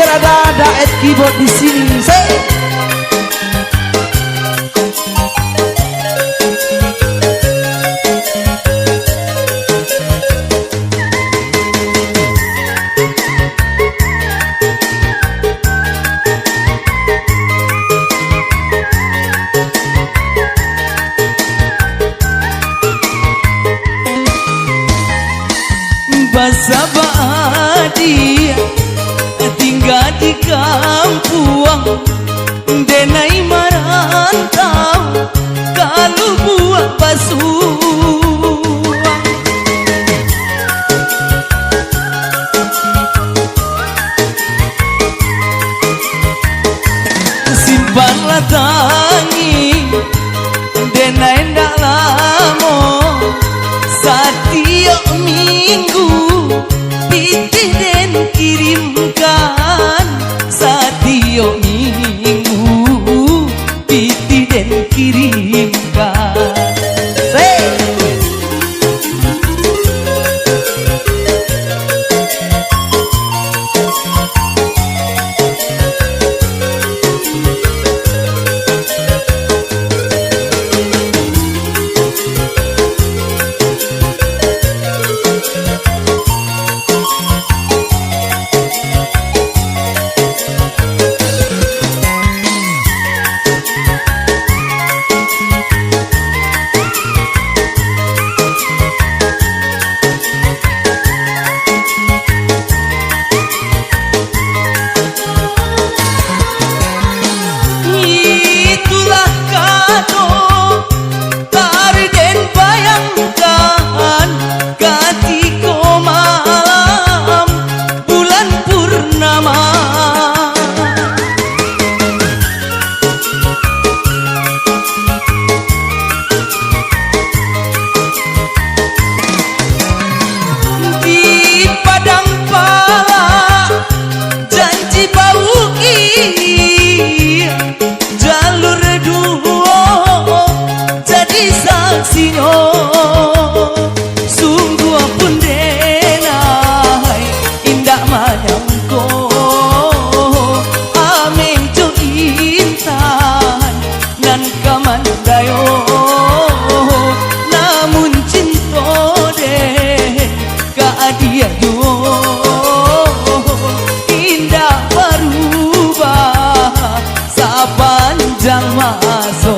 biar ada Ed Keyboard di sini. Basa bahagia tinggal di kampung, denai merantau kalau buah pasuang. Simpanlah tangi denai ndak lamo, setiap minggu piti den kirimkan, setiap minggu piti den kirimkan. Jalur dua jadi saksinya, sungguh pun denai indah menyangko, amin jo intan nan kamandayo, namun cinta deh keadia yo indah berubah sepanjang masa.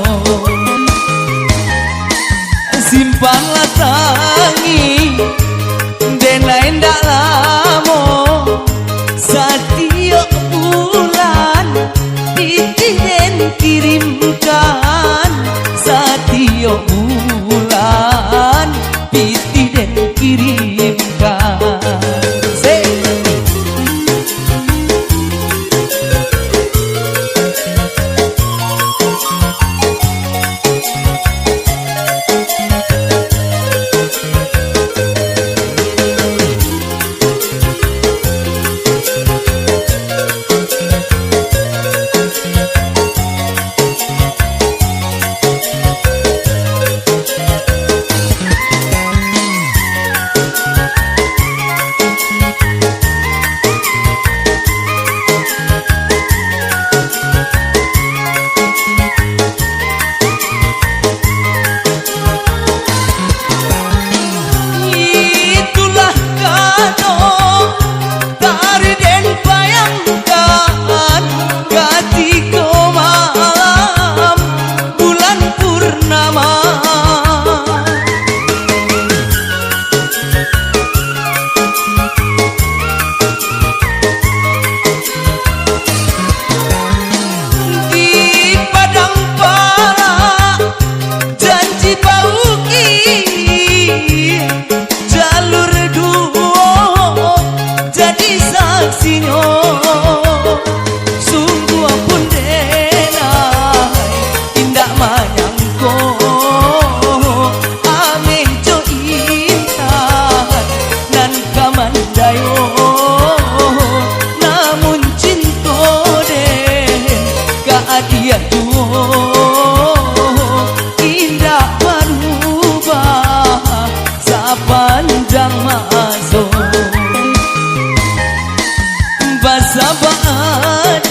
Simpanlah tangi denai ndak lamo, setiap bulan piti den kirimkan, setiap bulan piti den kirimkan.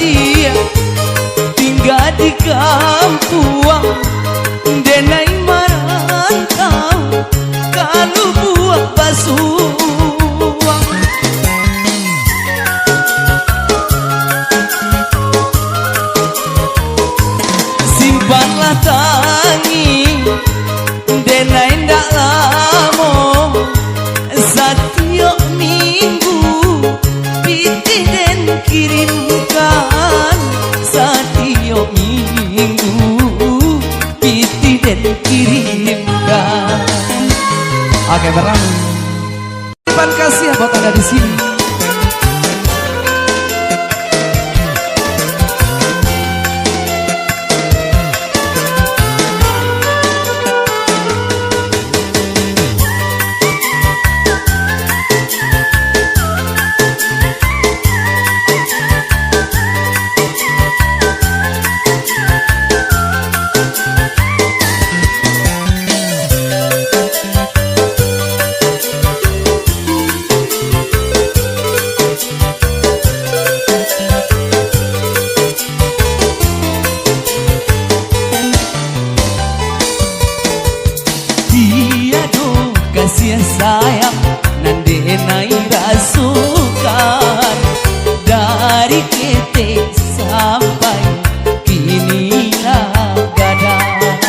dia tinggal di kampung, denai merantau kalau buah basuang. Simpanlah tangi denai ndak lamo, setiap minggu piti den kirimkan, setiap minggu piti den kirimkan. Oke, barang. Terima kasih ya buat Anda di sini. Kasih sayang nandenai rasukan, dari ketek sampai kini gadang.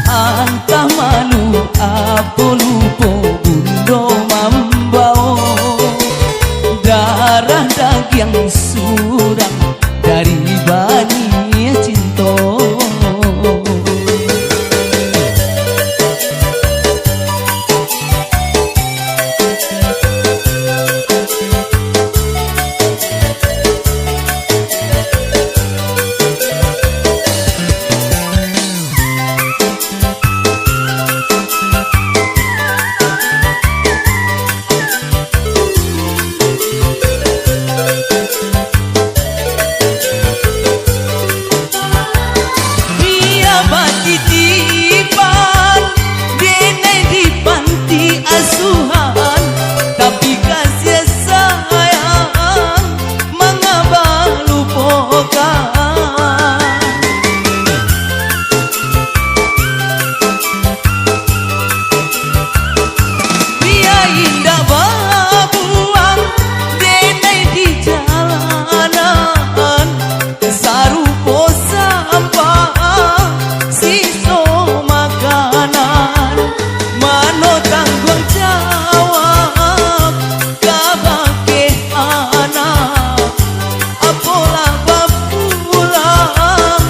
Antah malu apa lupa bundo mambao, darah daging surang dari bani cinta. Titipan denai di panti asuhan, tapi kasih sayang mengapa lupakan. Dia indah babuang denai di jalanan, sarupo sampah siso makanan, mano tanggung jawab kabake anak, apalah bapulang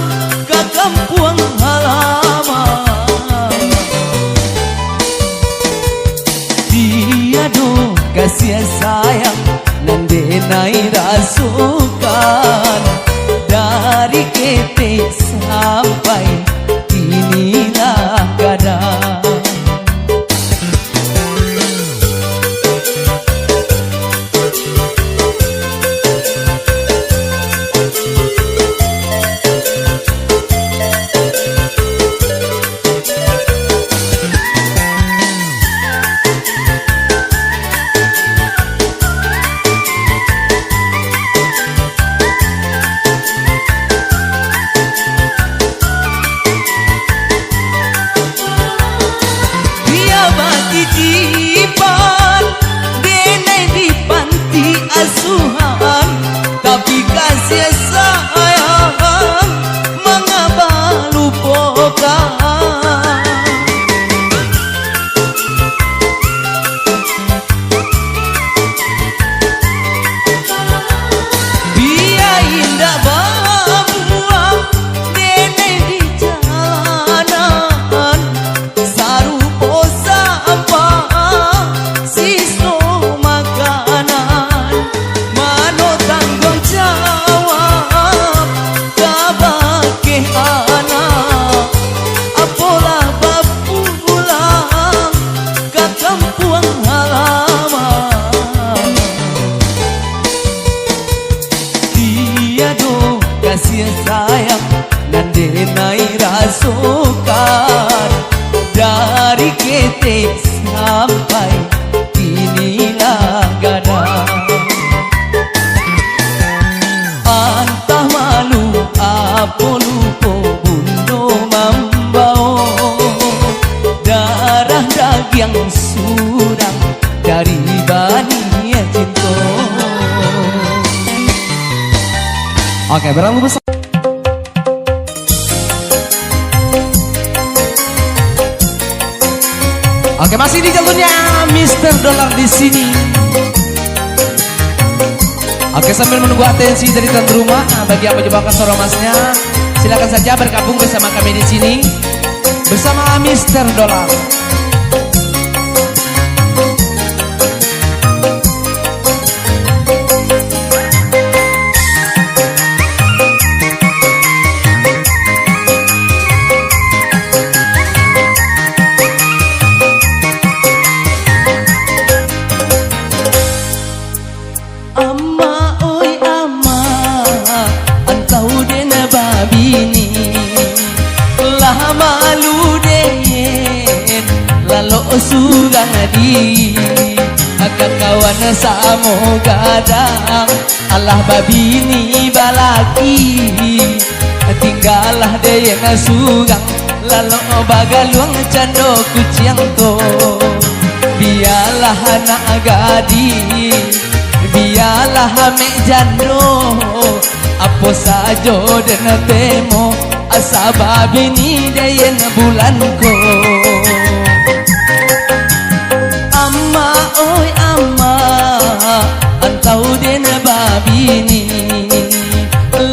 ke kampung halaman. Dia do kasih sayang nandenai rasukan, dari ketek sampai inilah gadang. Titipan denai di panti asuhan, tapi kasih sayang mengapa lupakan. Dia indah babuang denai di jalanan, sarupo siso makanan, mano tanggung jawab kabake anak, apalah bapulang ke kampung halaman. Dia do kasih sayang nandenai rasukan, dari ketek sampai inilah gadang. Oke, berang besar. Oke, masih di jalurnya Mr. Dollar di sini. Oke, sambil menunggu atensi dari tuan rumah, bagi yang mencoba suara masnya, silakan saja bergabung bersama kami di sini bersama Mr. Dollar. Surang di agak kawan samo gadang Allah babini balaki tinggalah daya surang lalu bagaluang cando kuciang to biarlah anak gadi biarlah mek jando apa saja dan temo asa babini daya bulan ko. Amma oi amma antau den babini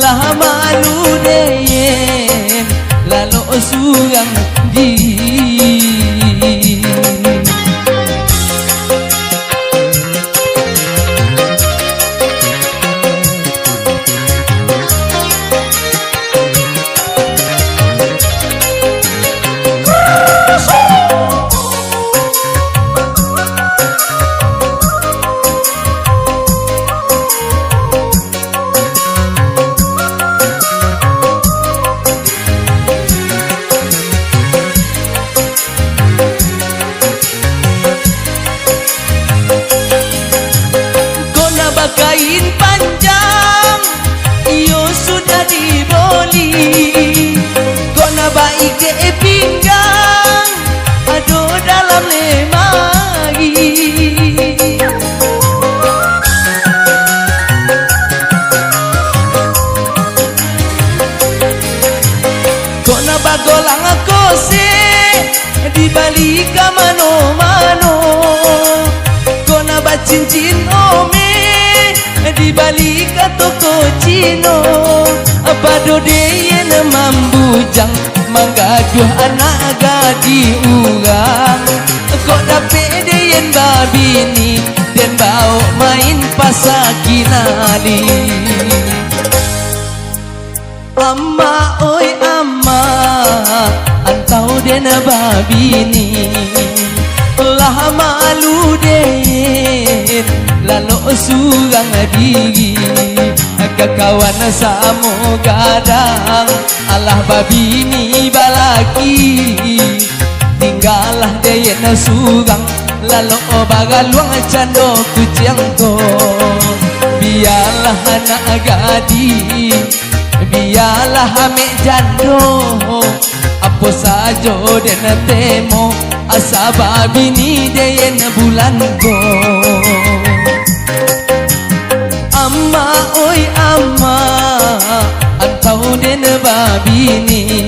lah malu deyen lalu surang di kain panjang iyo sudah diboli kona baik ke pinggang aduh dalam lemari kona bagolang kose dibalik ke mano-mano kona bacincin ome di balik toko Cino pado deyen mambujang manggaduh anak gadi urang kok dapet deyen babini dan bau main pasakinali amma oi amma antau den babini lah malu deyen lalu surang diri kekawan samo gadang Allah babini balaki tinggalah deyen surang lalu bagaluang cando kuciang to biarlah anak gadi biarlah mek jando apa saja den temo asa babini deyen bulan go. Amma oi amma antau den babini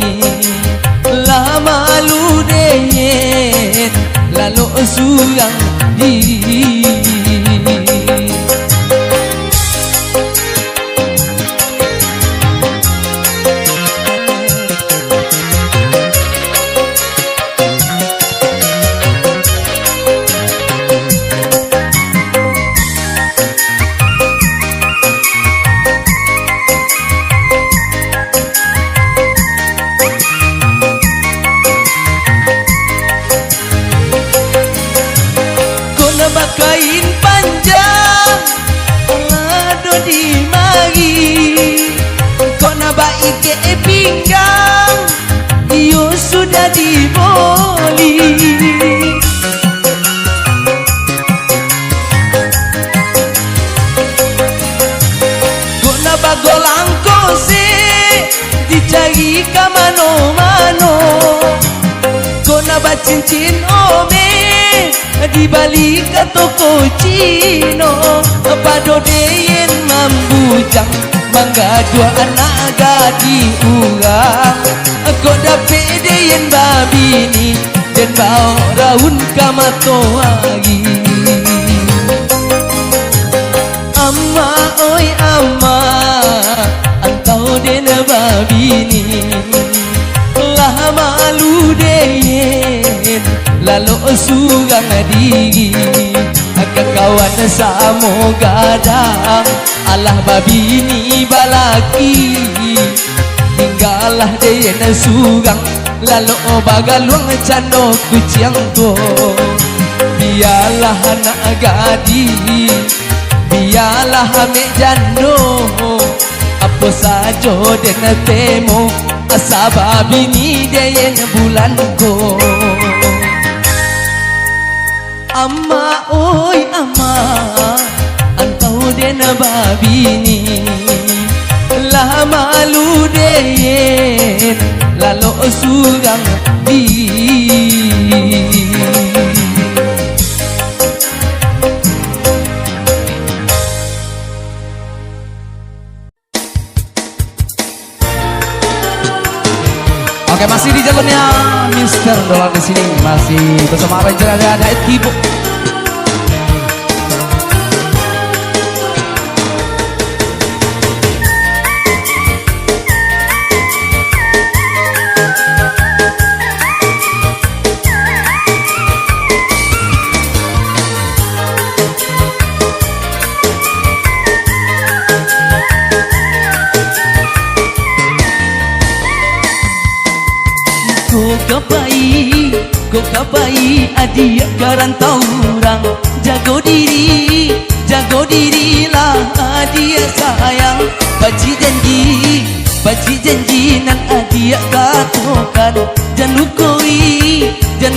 lah malu deyen lalu surang diri kain panjang lado di mari kona baik ke pinggang iyo sudah diboli kona bagolang kose dicari ke mano-mano kona bacincin ome di balik toko Cino pado deyen mambujang dua anak gadi urang Kau dapet deyen babi ni dan bawa raun kamato lagi Amma oi amma Antau den babi ni Lah malu deyen Lalu surang diri Kekawan samo gadang Allah babi ni balaki Tinggalah deyen surang Lalu bagaluang cando kuciang ko Biarlah anak gadi Biarlah ame jando Apa saja den temo Asa babi ni deyen bulan ko Amma oi amma Antau den babi ni Lah malu deyen Lalu surang di Oke, masih di jalurnya Mr. Dollar di sini masih bersama Ranger ada Ibu. Kau kapai adik garantau orang Jago dirilah adik sayang Baci janji nan adik katakan Jangan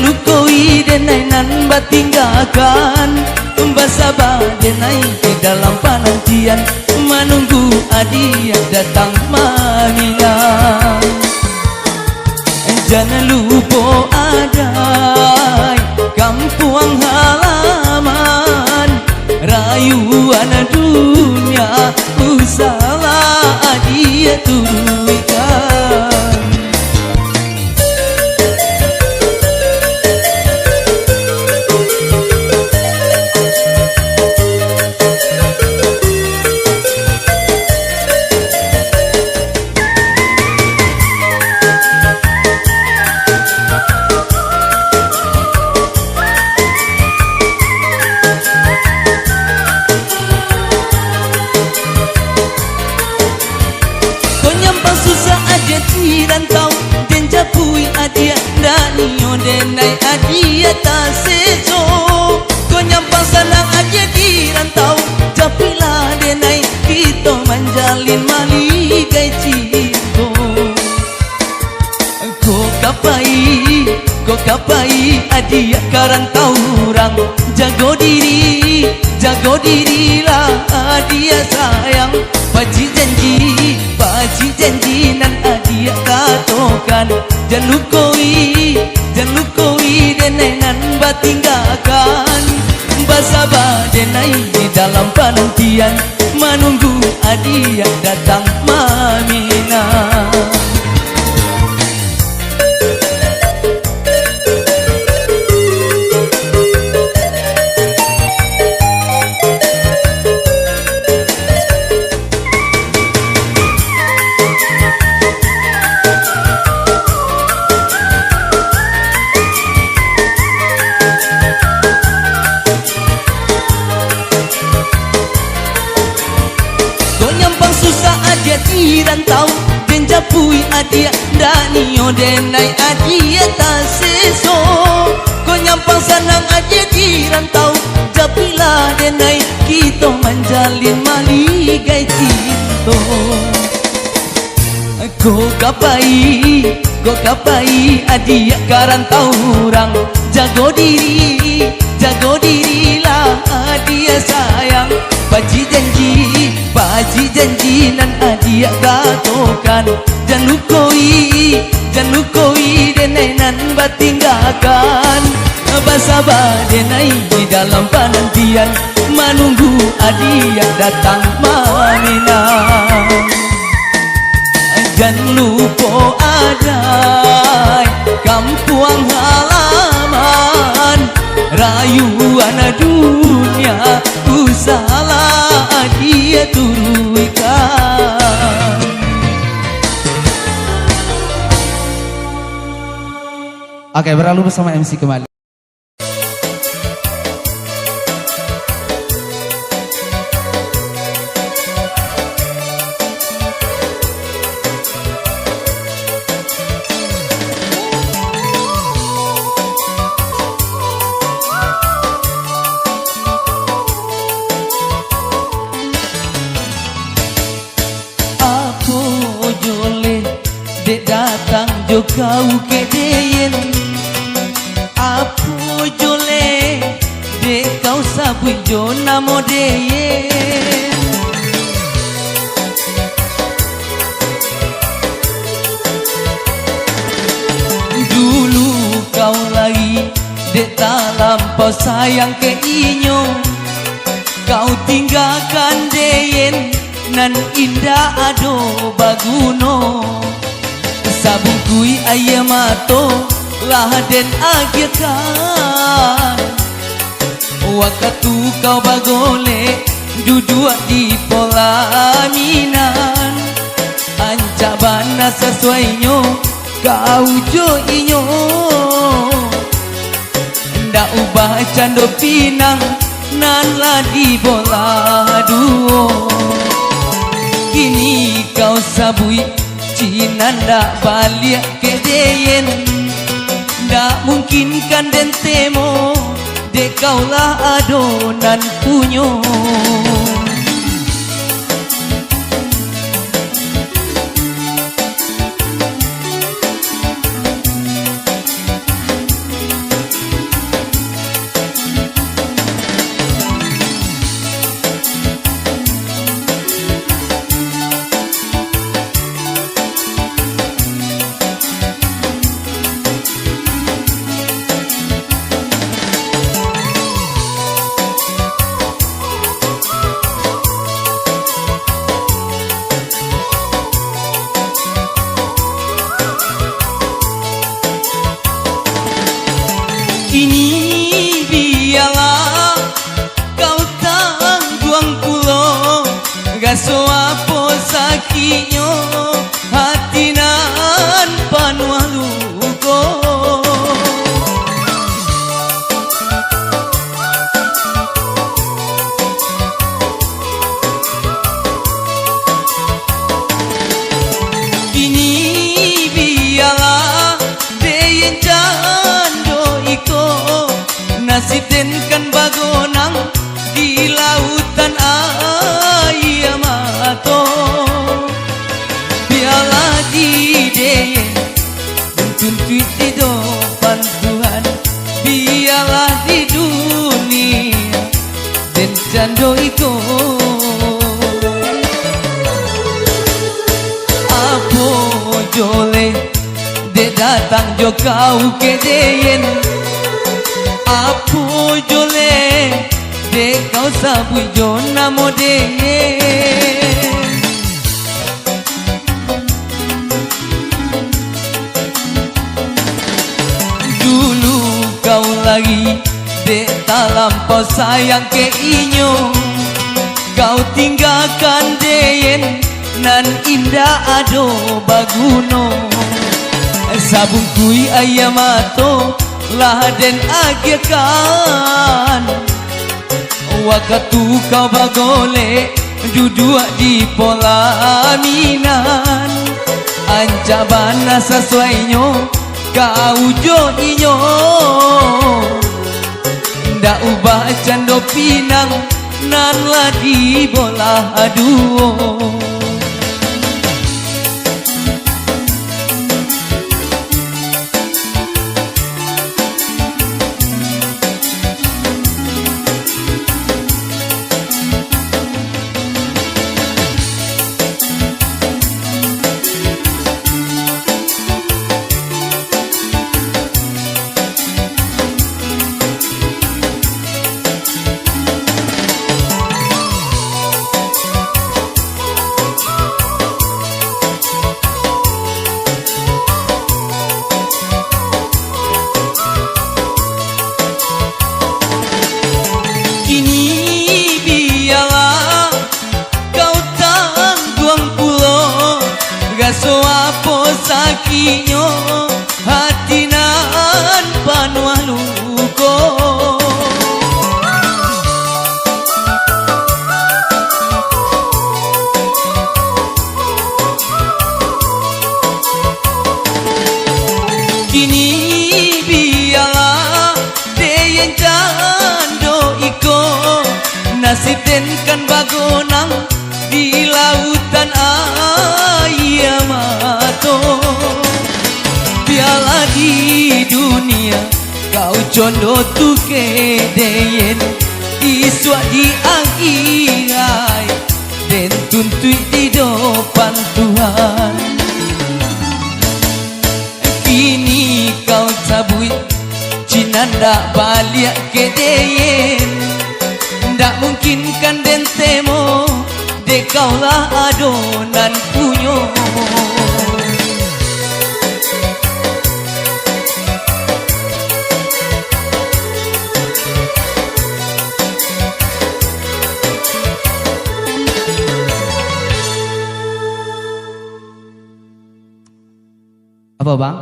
lukoi denai nan batinggakan Basabah denai di dalam penantian Menunggu adik datang maminan Jangan lupa adai kampung halaman Rayuan dunia usaha dia tuikan rantau den japui adia danio denai adia tasejo ko nyampang sanang adia di rantau japilah denai kita manjalin maligai cinto ko kapai adia karantau orang jago dirilah adia sayang Paci janji nan adia katokan Jangan lukoi denai nan batinggakan Basabah denai di dalam penantian Menunggu adia datang maminan rantau den japui adia danio denai adia taseso ko nyampang sanang adia di rantau japilah denai kita manjalin maligai cinto ko kapai adia karantau orang jago dirilah adia sayang Paci janji nan adia katokan Jangan lukoi denai nan batinggakan Basabah denai di dalam penantian Menunggu adia datang maminan dan lupa adai kampung halaman rayuan dunia ku salah dia turuikan. Oke, berlalu bersama MC kembali. Dek datang jo kau kedeyen Apo jole dek kau sabui jo namo deyen Dulu kau lagi dek tak lampau sayang ke inyo Kau tinggalkan deyen nan indah ado baguno Sabung kui ayam mato lah den agirkan Waktu kau bagole duduk di pelaminan Ancabana sesuainyo kau jo inyo Ndak ubah cando pinang nan lah di bola duo Kini kau sabui Cina ndak balik ke deyen Ndak mungkin kan den temo Dek kaulah adonan punyo Ini biarlah kau tangguang pulo Gaso apa sakitnya hati nan panuh luko Ini biarlah deyen jando iko Nasib den kan bagonang di lautan ayam mato Biarlah di deyen tuntut di depan Tuhan Biarlah di dunia den jando iko Apo jole de datang jo kau kedeyen Apo jole de kau sabui jo namo deyen Dulu kau lagi de tak lampau sayang ke inyo Kau tinggalkan deyen nan indah ado baguno Sabung kui ayam mato lah den agirkan Waktu kau bagole duduk di pelaminan Ancabana sesuainyo kau jo inyo Ndak ubah cando pinang nan lah di bola duo inyo hatinan panuh luko. Kini biarlah deyen jando iko nasib den kan bagonang di lautan ayamato. Biarlah di dunia kau jondo tu kedeyen iswa di akhirai den tuntui di depan Tuhan. Kini kau cabui cinanda balik kedeyen ndak mungkin kan den temo dekaulah adonan punyo. Apa bang?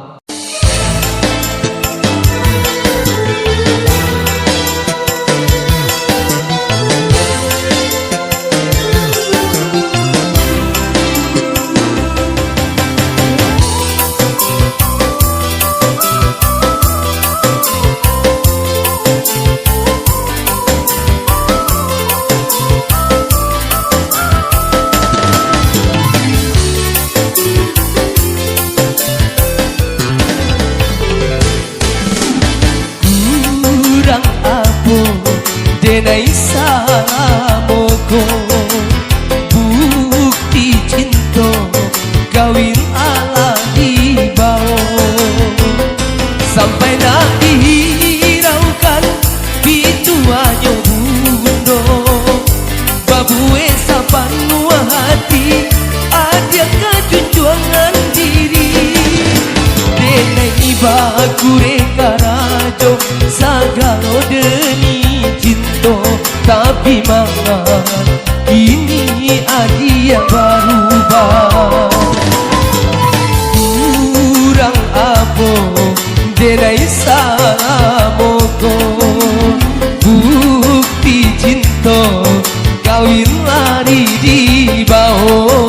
Denai salamoko bukti cinta kawin ala dibao sampai nak dihiraukan bituanyo bundo babue sapan nuah hati ada kejunjuangan diri denai bakure karajo sagalo deni cinta tapi mangan ini adia berubah kurang apa denai salamoko bukti cinta kawin lari di bawah.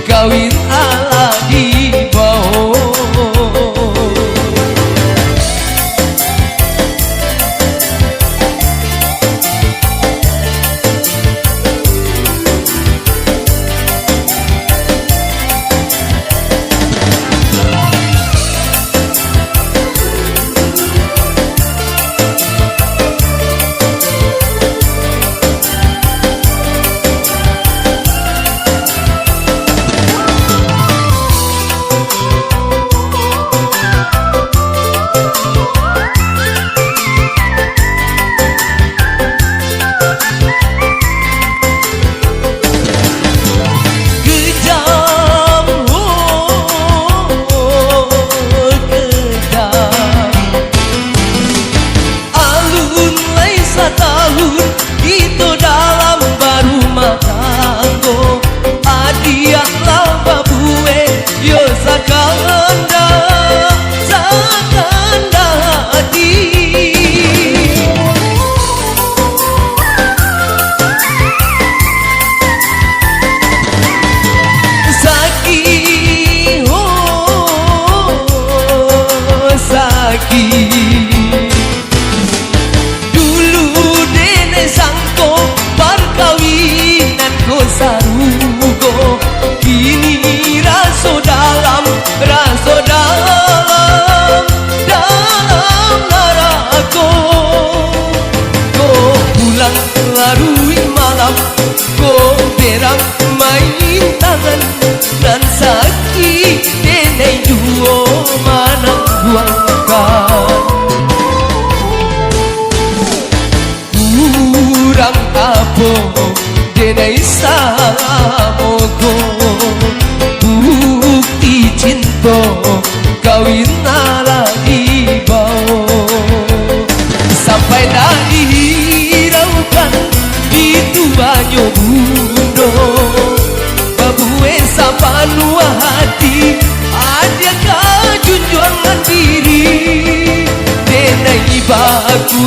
Kawin ala di bawah.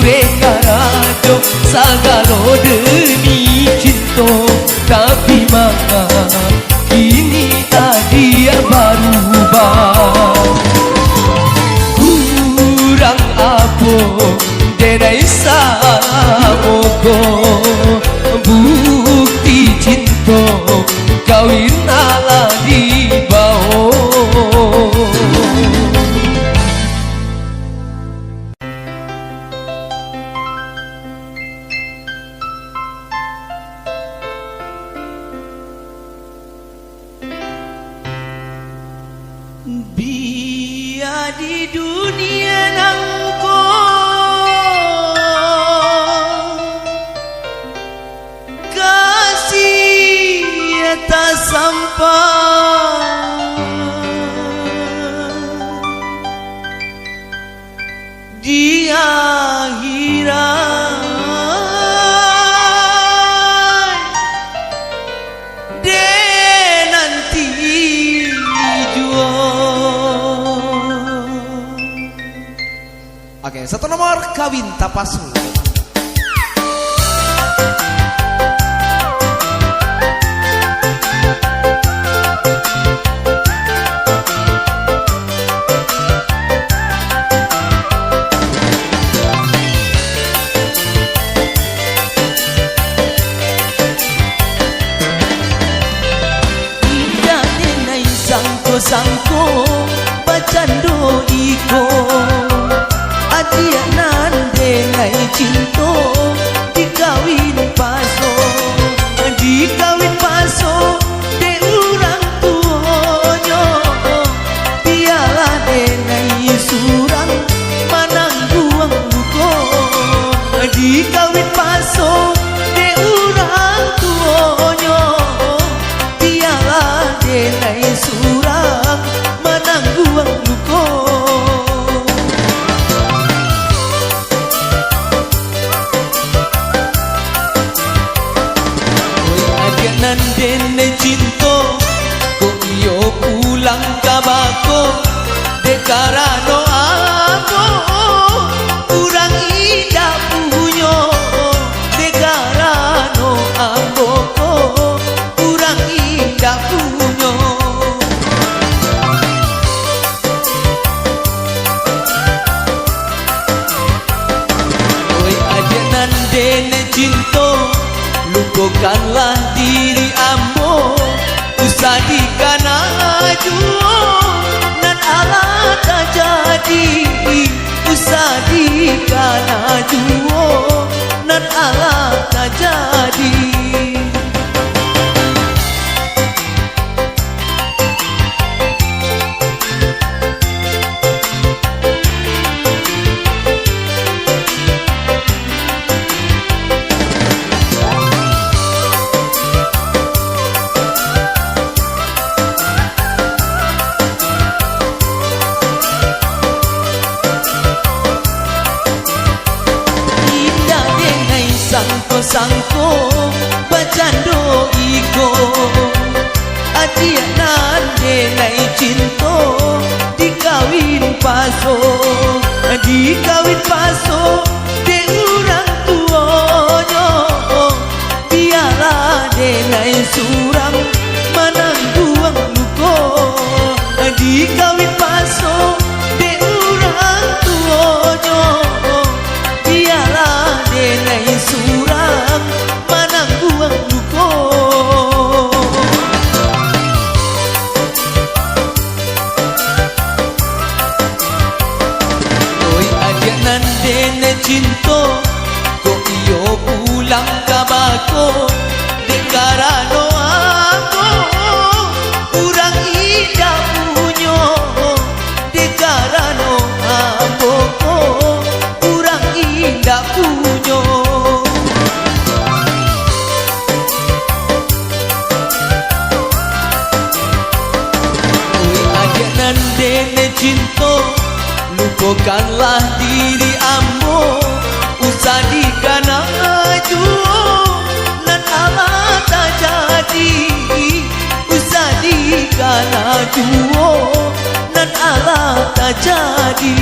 reka rajo sagalo demi cinta, tapi maka kini dia berubah. Kurang apa denai samoko, bukti cinta kawin ala di bawah. Biar di dunia nangko kasih tak sampai di akhirat. Oke, satu nomor kawin tapasu. Indah denai sangko-sangko bacando iko, dia nan denai cinta dikawin paso, dikawin paso de urang tuonyo, biarlah denai surang manangguang luko, dikawin paso de urang tuonyo, biarlah denai surang manangguang luko. Nandene cinta kok yo pulang kabako dekarano apa kurang indah punyo dekarano amboko kurang indah punyo. Oi aja nandene cinta lupakanlah diri ambo, usah dikana juo nan ala tak jadi, usah dikana juo nan ala tak jadi. Sangko bacando iko, adia nan denai cinta dikawin paso, dikawin paso de urang tuonyo, biarlah denai surang manangguang luko, dikawin paso de urang tuonyo, biarlah denai surang manangguang luko. Oi aja nandene cinta kok iyo pulang kabako dekarano aku kurang indah punyo dekarano amboko kurang indah punyo. Nandene cinta lupakanlah diri ambo, usah dikana juo nan ala tak jadi, usah dikana juo nan ala tak jadi.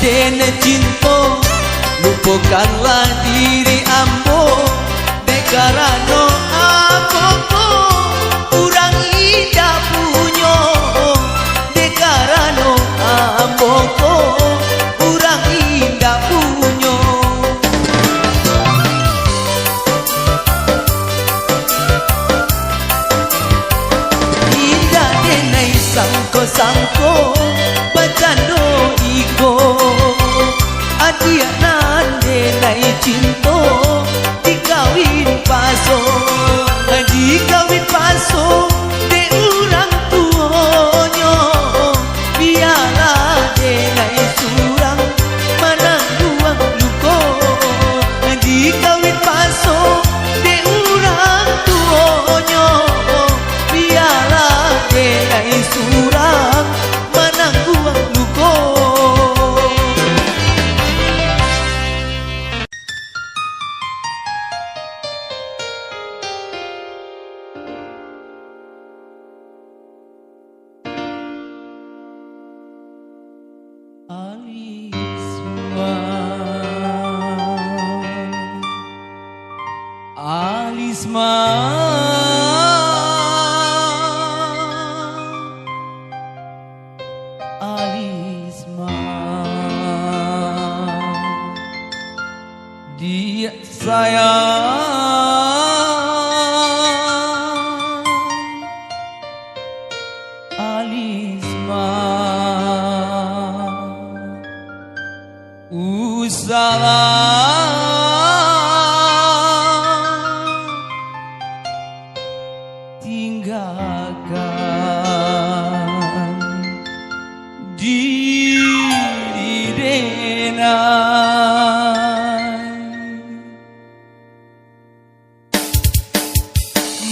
den cinta, lupakanlah diri ambo. Dekarano ambo kurang indah punyo. Dekarano ambo kurang indah punyo. Indah denai sangko-sangko bacando iko. Adia nande nai cinta dikawin paso. Dikawin paso de urang tuonyo. Biarlah de nai surang manangguang luko. Dikawin paso de urang tuonyo. Biarlah de nai surang manangguang luko. Alisma, Alisma, dia sayang. Alisma, tinggalkan diri denai.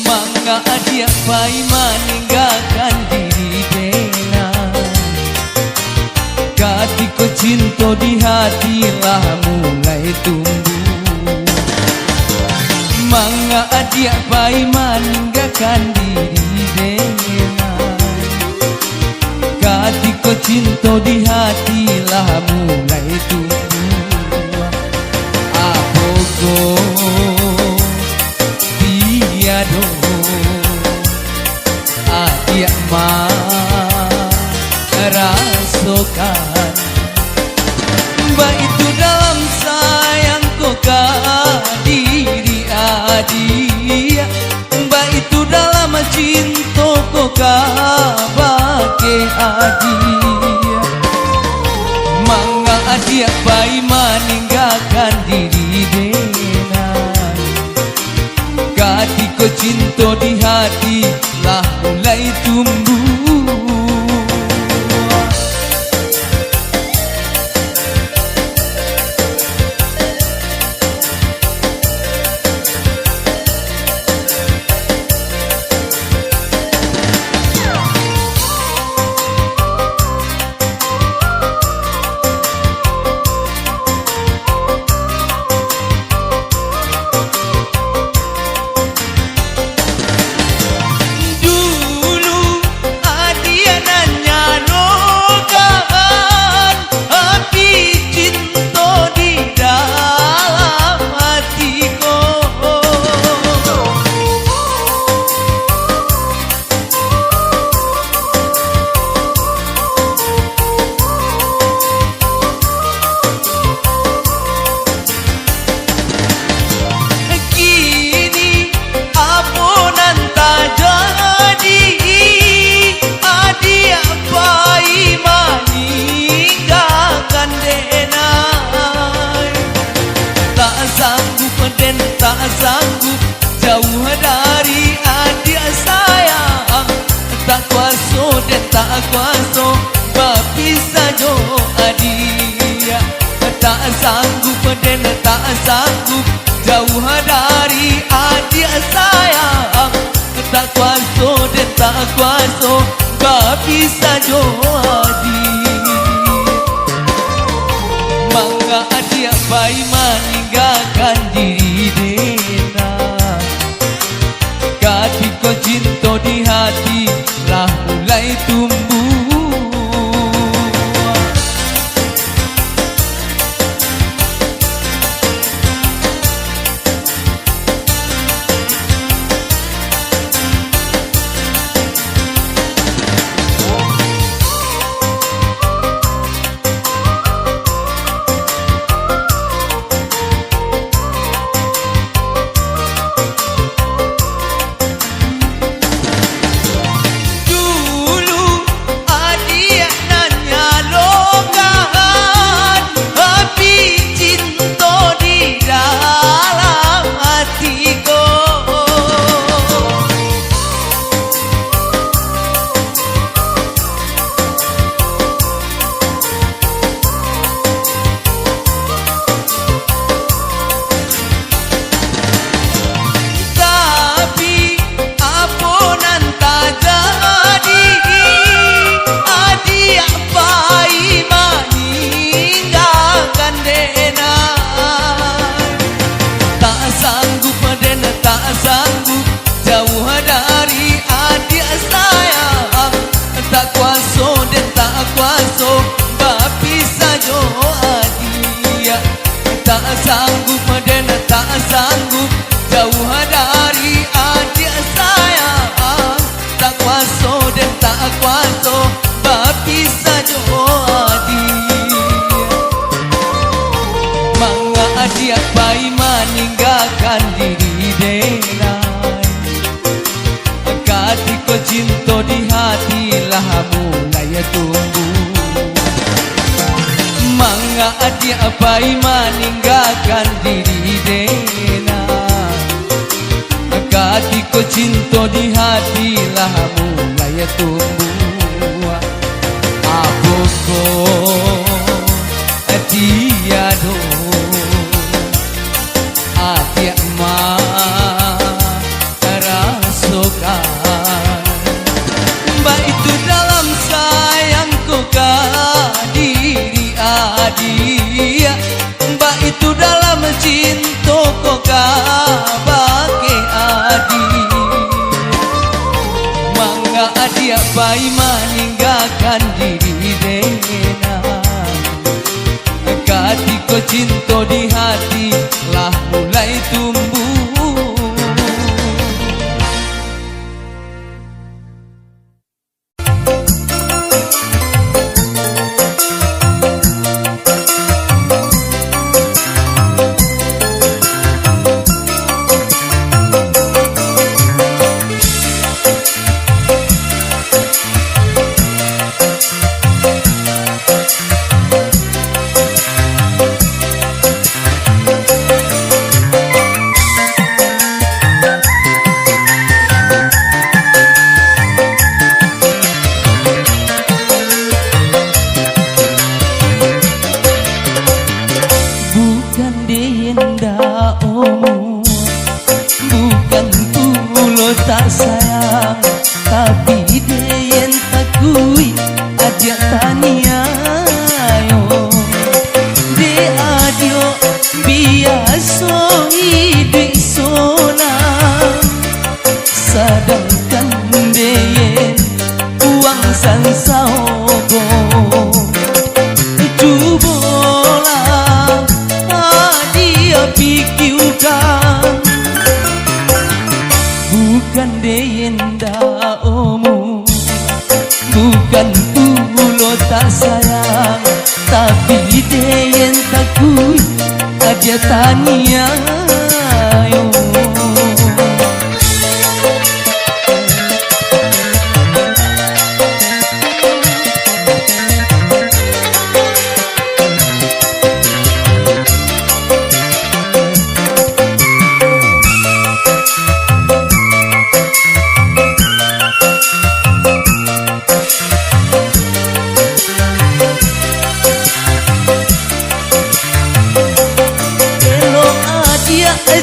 Mangga dia pai meninggalkan diri denai. Ketika cinta di hati lah mulai tumbuh. Mangga dia pai meninggalkan diri denai. Ketika cinta di hati lah mulai tumbuh. Apogo tiado adia ma rasakan. Itu dalam sayangku ke diri adia. Itu dalam cintaku ke bagi adia. Mangga adia pai meninggalkan diri denai. Ketika cinta di hati lah mulai tumbuh. Tak sanggup jauh dari adik sayang. Tak kuasa dan tak kuasa berpisah jo adik. Tak sanggup dan tak sanggup jauh dari adik sayang. Tak kuasa dan tak kuasa berpisah jo adik. Mangga adik pai meninggalkan diri denai. Ketika cinta di hati lah mulai tumbuh. gandengan. Tak sanggup dan tak sanggup jauh dari adik sayang. Tak kuasa dan tak kuasa berpisah jo adik. Tak sanggup dan tak sanggup jauh dari adik sayang. Tak kuasa dan tak kuasa berpisah jo adik. Mangga adik pai meninggalkan diri denai. Ketika cinta di hati lah mulai tumbuh. Mangga adik pai meninggalkan diri denai. Ketika cinta di hati lah mulai tumbuh. Apoko tiado adik ma rasukan. Mbak itu dalam sayangku ke diri adik. Mbak itu dalam cintaku ke bagi adik. Mangga adik bayi meninggalkan diri denai. Ketika cinta di hati lah mulai tumbuh. Tak sayang tapi dia yang takui ajak tania yo. Dia adio biasa hidup sonang. Sedangkan dia uang sansaogo. Cubalah dia pikirkan. Bukan deyenda omu, bukan pulo tak sayang, tapi deyen takui aja tania yo.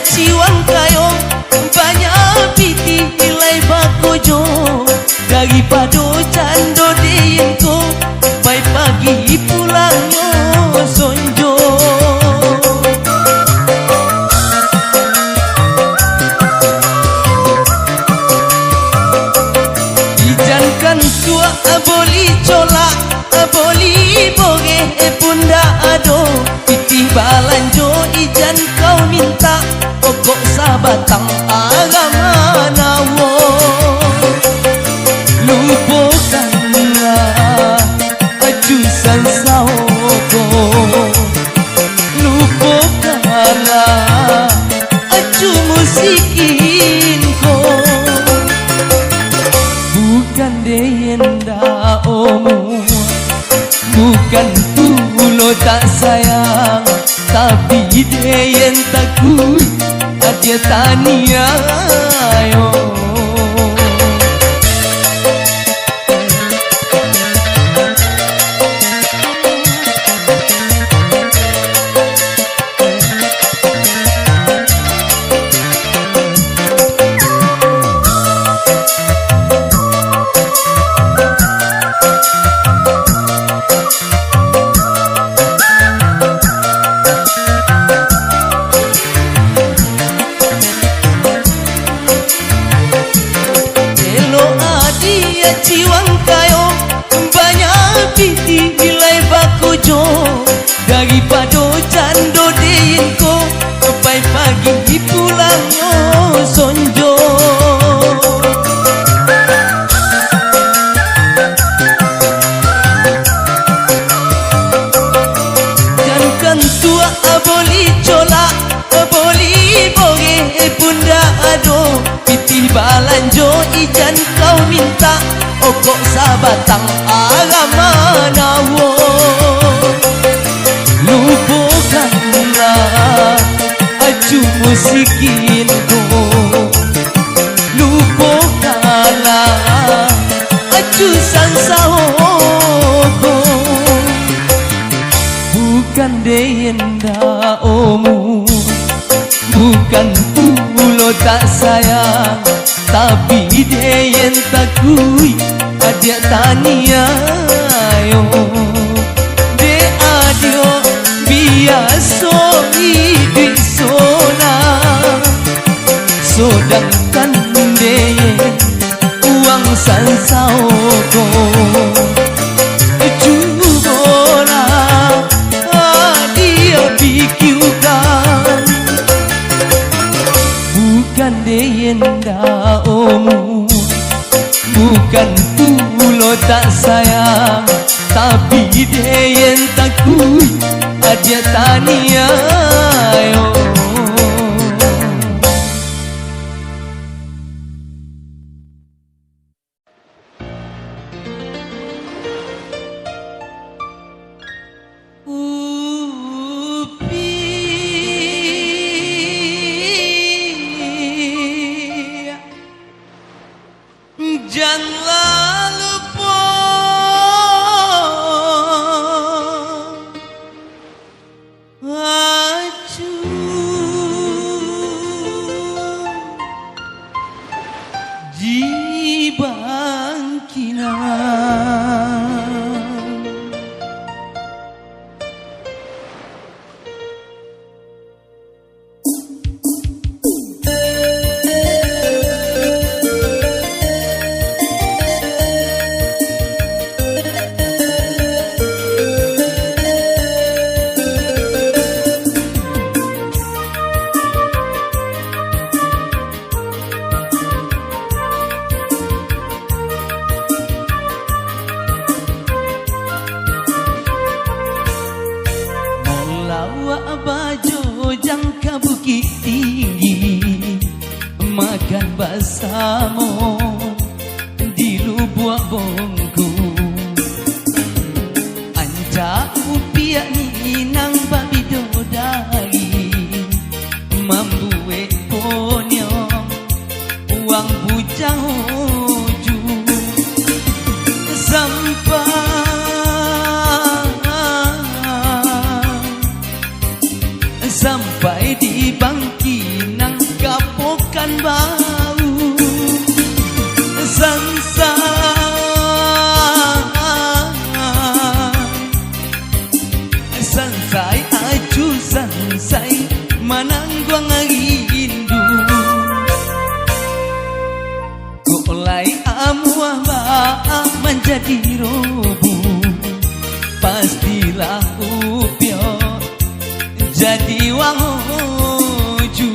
Ciwang kayo banyak piti nilai bakojo daripada cando diinko baik pagi pulangnya sonjo. Ijankan tua boli colak boli boge punda ado piti balanjo ijan kau minta pokok sabatang agama nawo. Lupakanlah ajusan saoko. Lupakanlah aju musikinko. Bukan deyenda omu, bukan pulo tak sayang, tapi deyen takui aja tania yo. ado jando deyenko pai pagi pulang sonjo jangan tua aboli cola aboli boge bunda ado pitih balanjo ijan kau minta okok sabatang agamanawo lupakanlah aju musikinku lupakanlah aju sansawoko bukan deyenda omu bukan pulo tak sayang tapi deyen takui adia tania yo de adio biaso hidup sona sedangkan deyen uang sansauko cubona dia bikiukan bukan deyenda omu bukan pulo tak sayang tapi deyen takui adia tania yo janganlah lupa aju jibangkinan bajo jangka bukit tinggi makan bersama di lubuk bongku anca upiak ni nang babi dodari mambuwe ponyong uang bujang hoju sampai di bangkinang kapokan bau sansai aju sansai manangguang rindu golai amuah baah menjadi robu pastilah upiok jadi wang hoju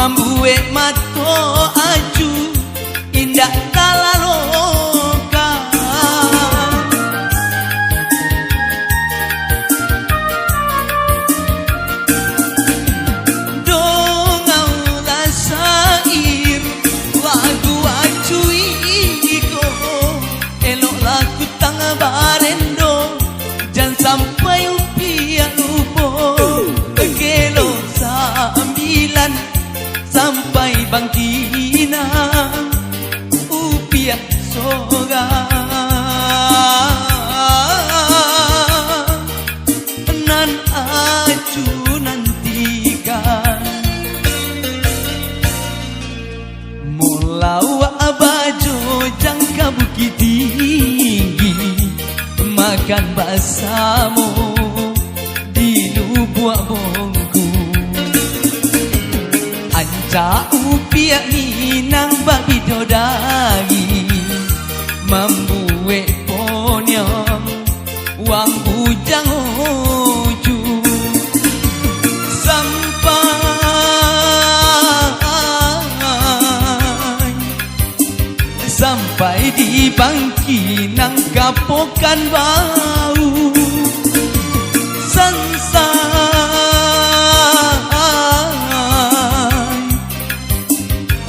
Mambuwe mato aju indah talaloka. Dongaulah sair lagu aju iko, elok lagu tang barendo, jangan sampai upia lupo. Gelo sambilan sampai bangkina upia soga nan aju nantikan mulau abajo jangka bukit tinggi makan basamu di lubuk bongku anca upia minang babi dodagi mambuwe ponyong wang bujang uju sampai di bangkinang kapokan bau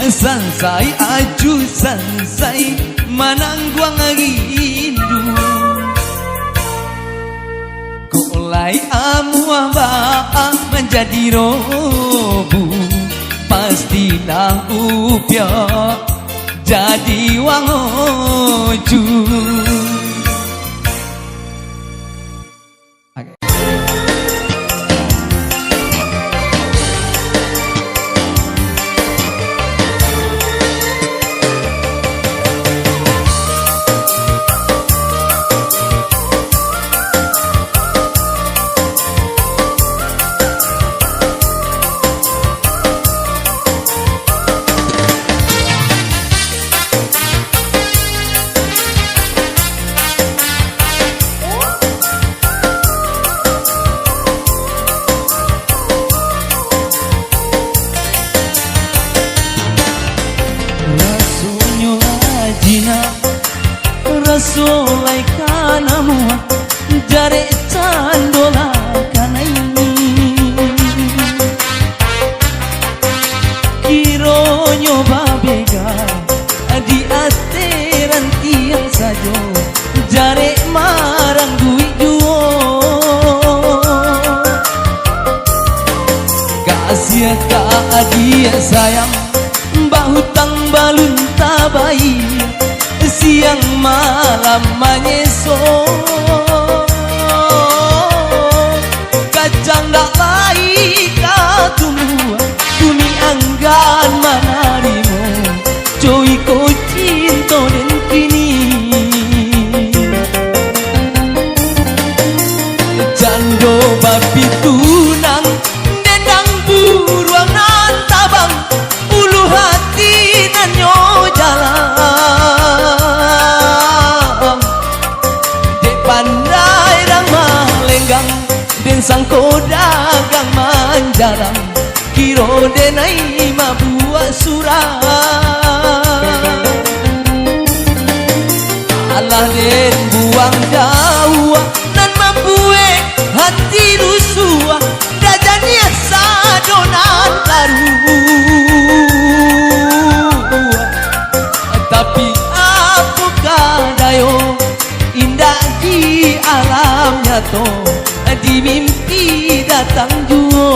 sansai aju sansai manangguang rindu kolai amuaba menjadi robu pastilah upya jadi wang oju. Rasulai kanamu jare candola kanai kironyo babega di ateran tiang sajo jare marang duit juo kasih ka dia sayang bahutang balun tabai siang malam menyeso kacang dak lai katumua kuni anggan manarimo joy ko cinta den kini jando babi tunang dendang buruang nan tabang ulu hati nanyo jalan pandai ramah lenggang den sangko dagang manjarang kiro denai mabua surah alah den buang dawa nan mabue hati rusua dajanya sadonan laru tapi apakah dayo indah di alam nyata di mimpi datang juo.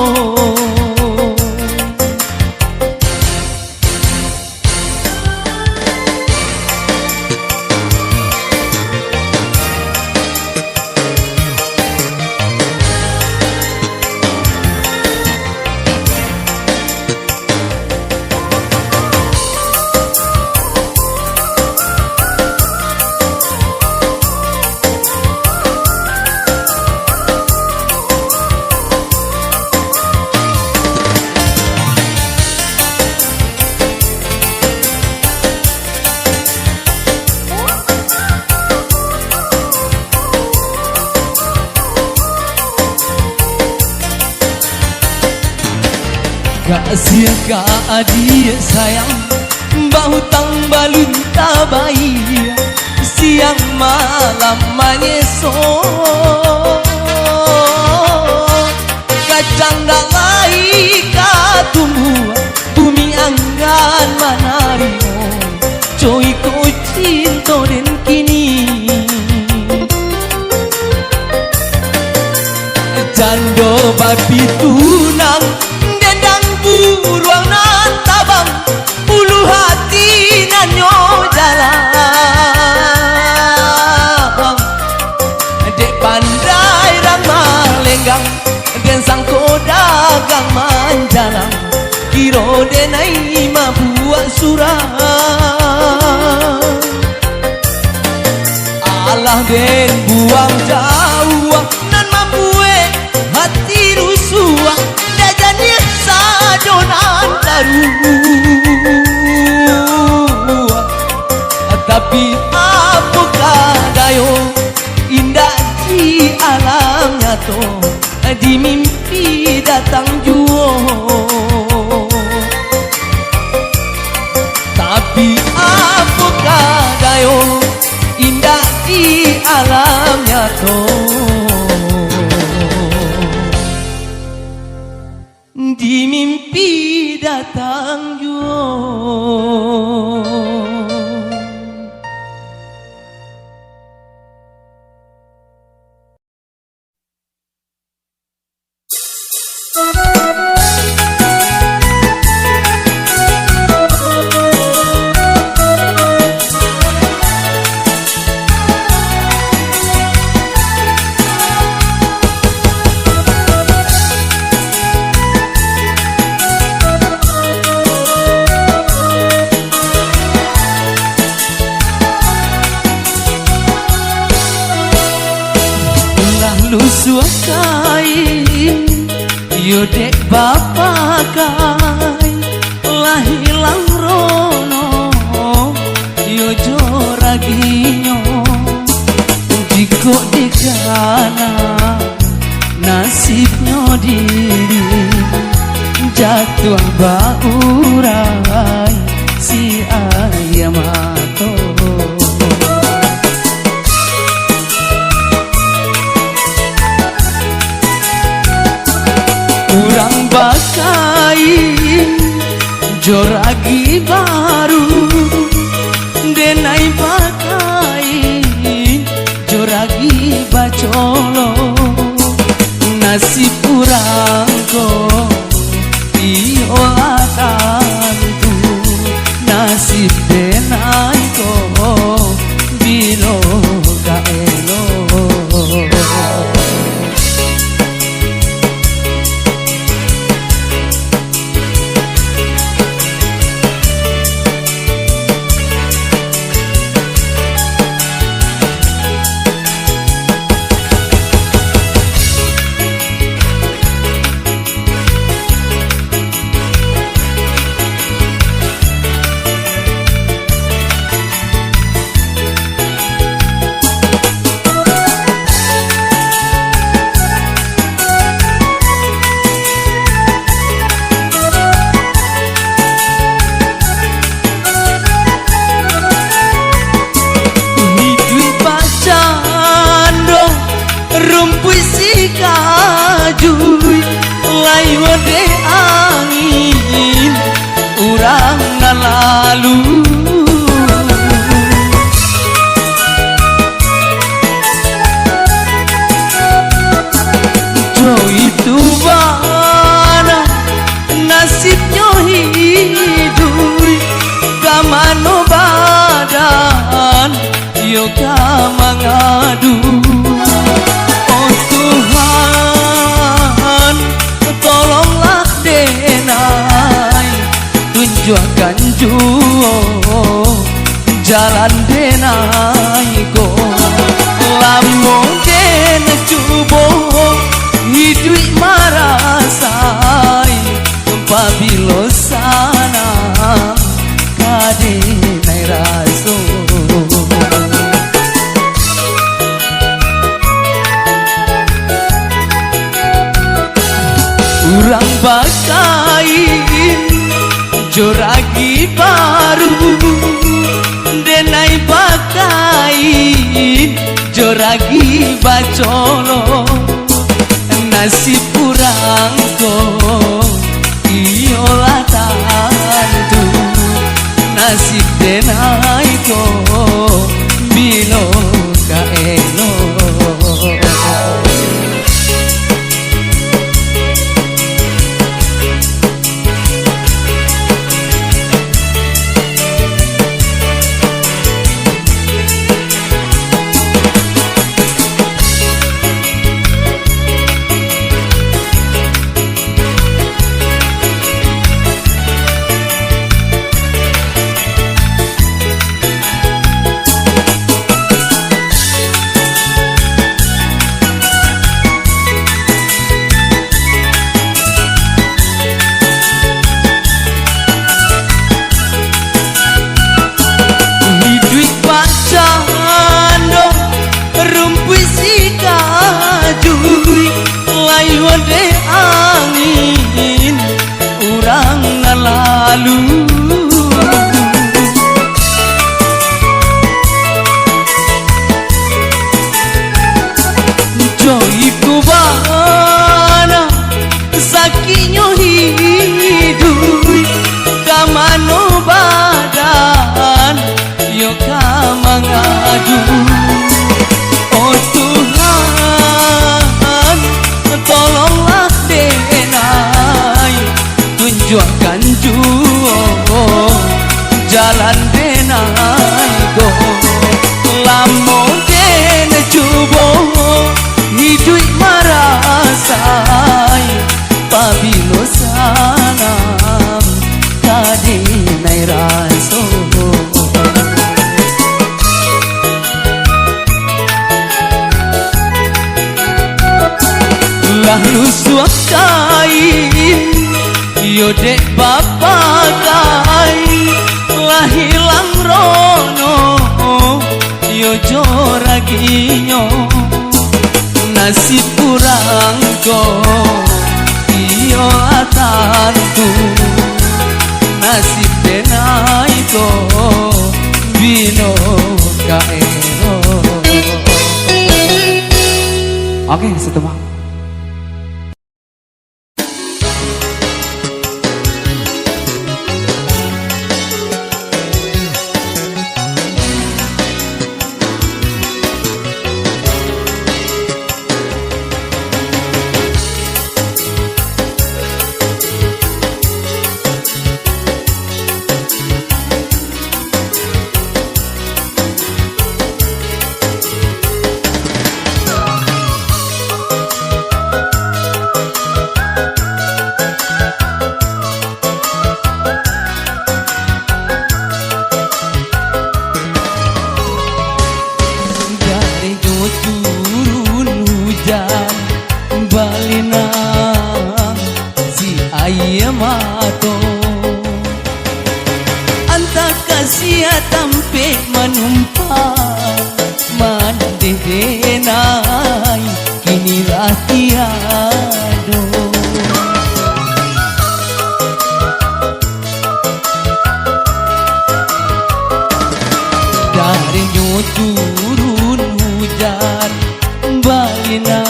Kasih ka adik sayang bahutang balun tabai siang malam manyeso kacang dalai katumbuh bumi anggan manarimo coy ko cinta den kini jando babi tunang dendang buruang nan tabang ulu hati nanyo jalan dek pandai rang malenggang den sangko dagang manjalang kiro denai mabuat surah Allah den buang jauh nan mambue hati rusuh dajani sadonan taru tapi apakah dayo indah di alam nyato di mimpi datang juo tapi apakah dayo indah di alam nyato di mimpi datang juo. Suakai yo dek bapak kai lah hilang rono yo joraginyo jiko dikana nasibnya diri jatuh baurai si ayam atau kurang bakai joragi baru denai bakai joragi bacolo nasib kurang ko iyo akantu nasib denai ko bilo kaelo kajui layu de angin urang nan lalu jo itu bana nasibnya hidup kamano badan yo kamangadu tolonglah denai tunjukkan juo jalan denai ko lamun den cubo hidup marasai pabilo sana kadenai raso urang bakal kain joragi baru denai bakain joragi bacolo nasib kurang ko iolah tantu nasib denai ko bilo kaelo de angin urang lalu joy kubana sakinyo hidup kamano badan yo kamangadu oh Tuhan tolonglah denai tunjukkan jalan denai go lamun den cubo hidup marasai pabilo sanam kadenai raso lalu suakain yo dek bapakai lah hilang rono yo joraginyo nasib kurang ko iyo atantu nasib denai ko bino kaero. Oke, setelah mato anta kasia tampe manumpa mandedenai kini tiado dari turun hujan balina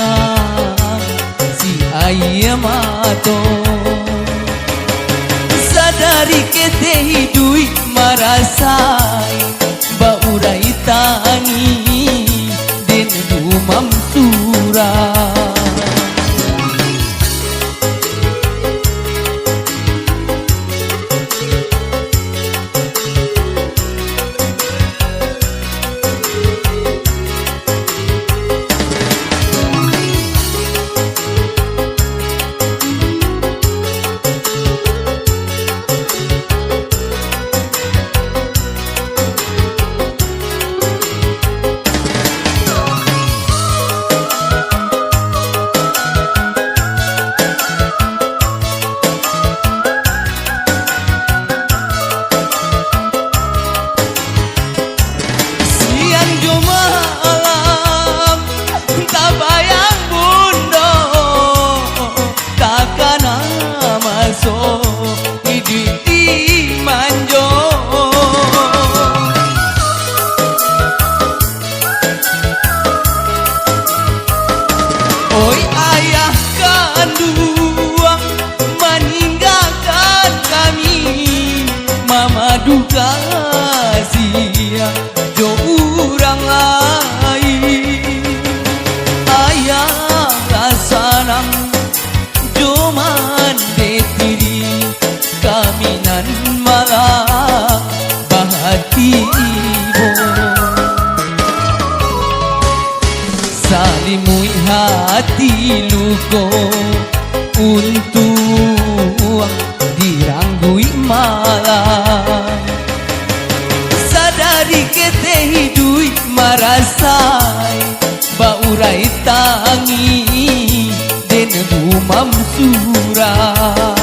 si ayam mato dari kete hidui marasai baurai tani den dumam surah salimui hati luko untuk diranggui malam. Sadari kete hidui marasai baurai tangi den gumam surah.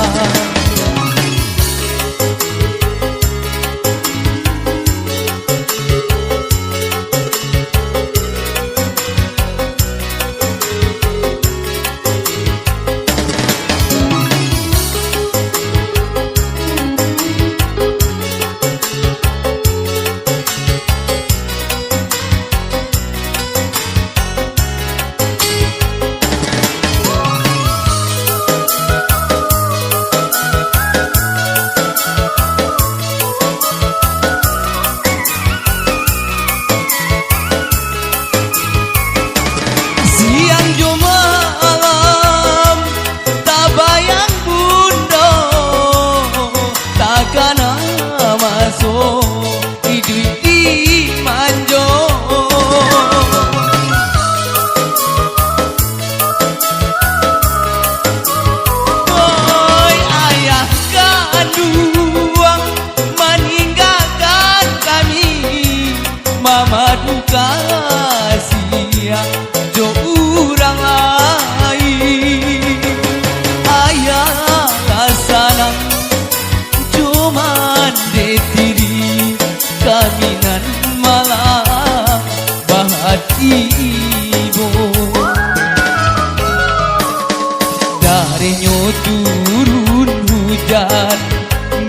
Darenyo turun hujan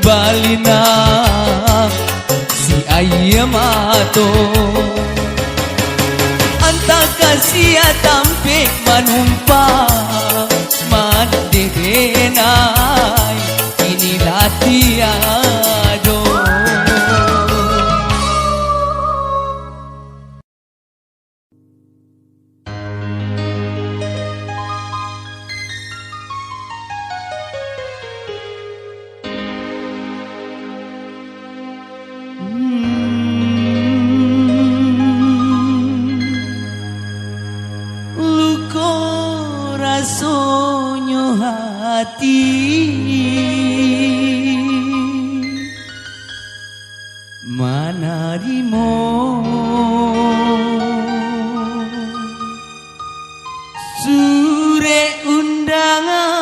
balina si ayam ato anta kasia tampe manumpa mandedenai inilah tiado. Rasonyo hati manarimo sure undangan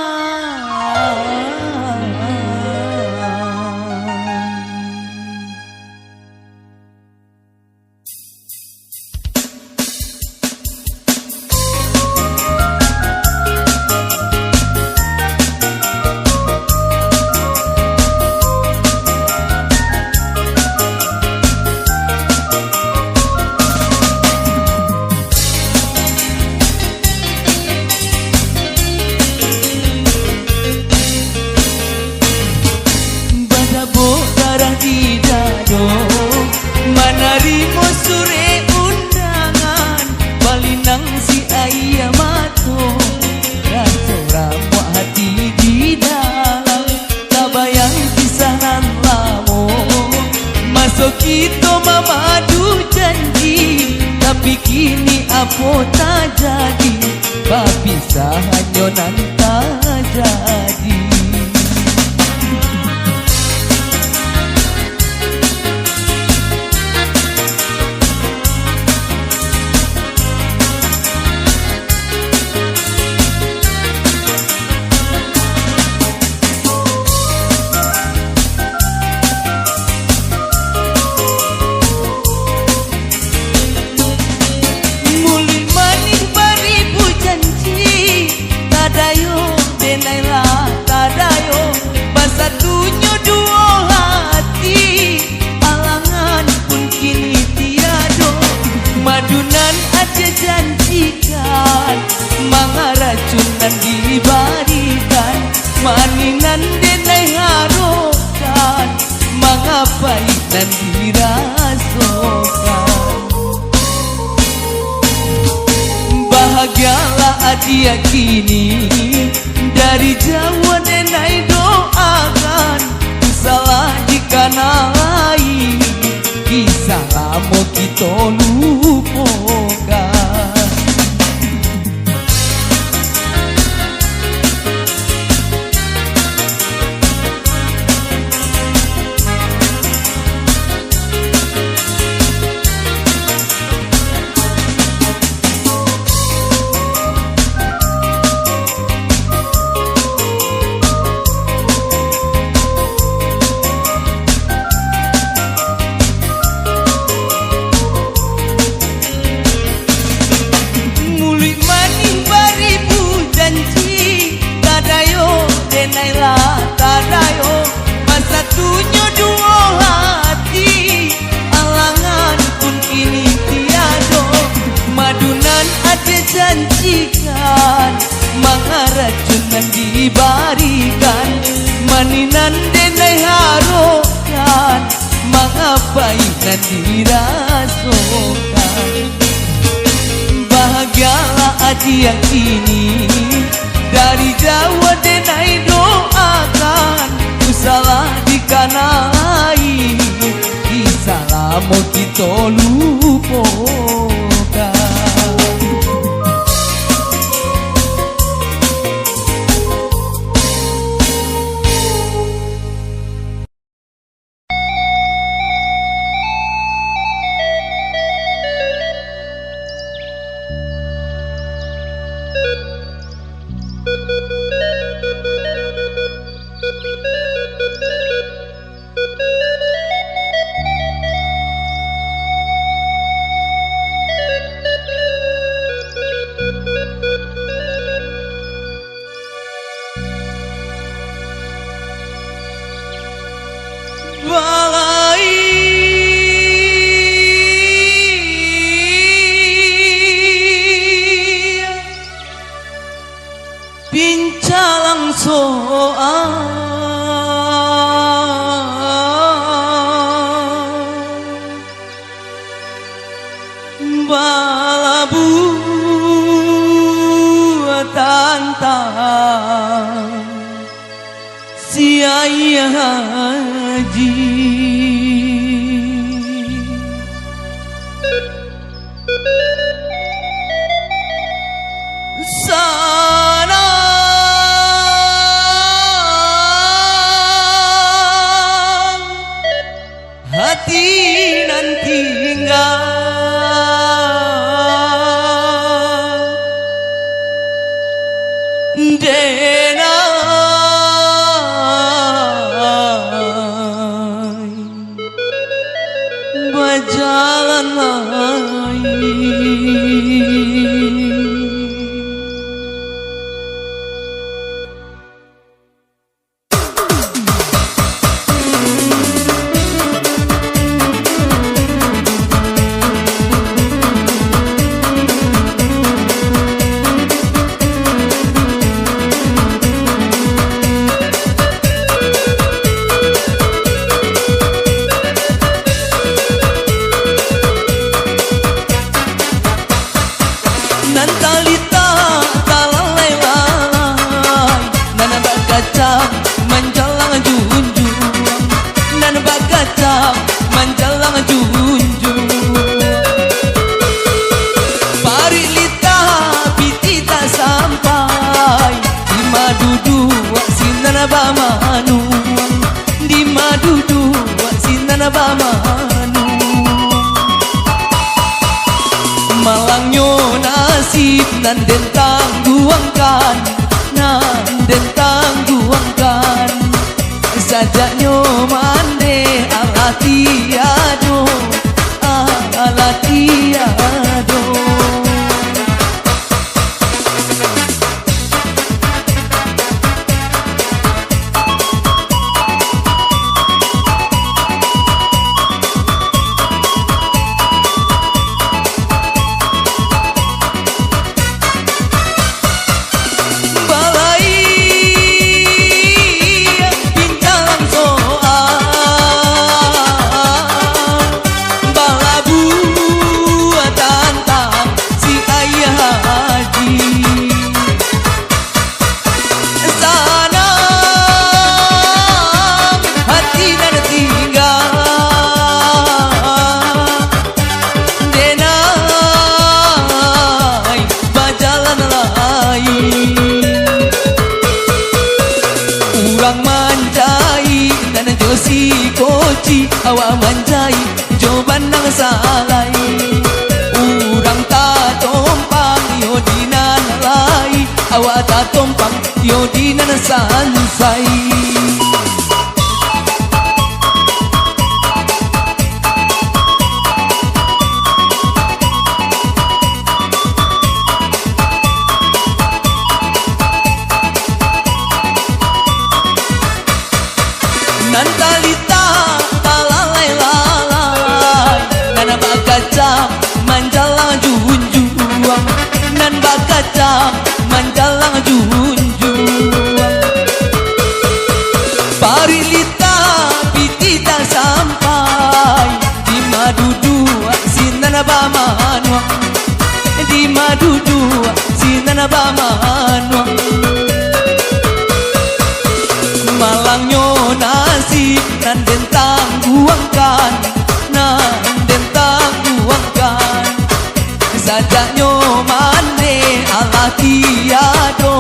manarimo sure undangan balinang si ayamato raso ramu hati di dalam tabayang kisahan lamo masuk kita mamadu janji tapi kini apa tak jadi papisahan yonan tak jadi. Janjikan mangaracunan dibarikan maninan denai harokan mangapainan dirasokan bahagialah adia kini dari Jawa denai doakan salah jika lain kisah lama kita lupakan. dijanjikan, mangarajunan dibarikan, maninan denai harokan, mangapainan dirasakan. Bahagialah adia kini, dari Jawa denai doakan, ku salah dikanai, disalah mau kita lupakan. Pincalang soal balabu tantang si ayah haji. Hati nan tinggal denai berjalan lain. Di madudu sinan bamanu, malangnya nasib nan den tangguangkan, nan den tangguangkan, sajaknya mande ala tiado, ala tiado. Awak manjai coba nang salai, urang tak tompang yo dinan lai, awak tak tompang yo dinan sansai. Nantalita kaca manjalang junjuang nan bakal bamano malangnya nasib nan dentang buangkan sajaknya mane ala tiado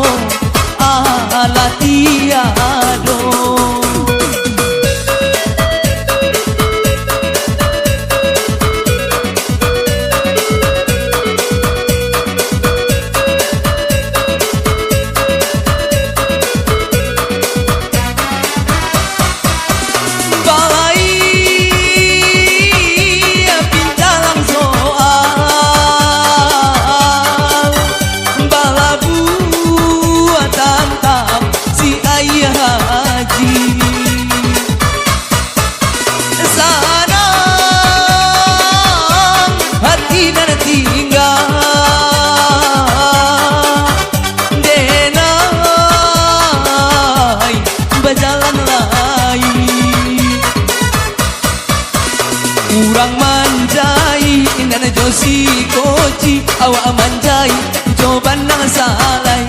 Urang manjai dan josi koci awak manjai coba nang salai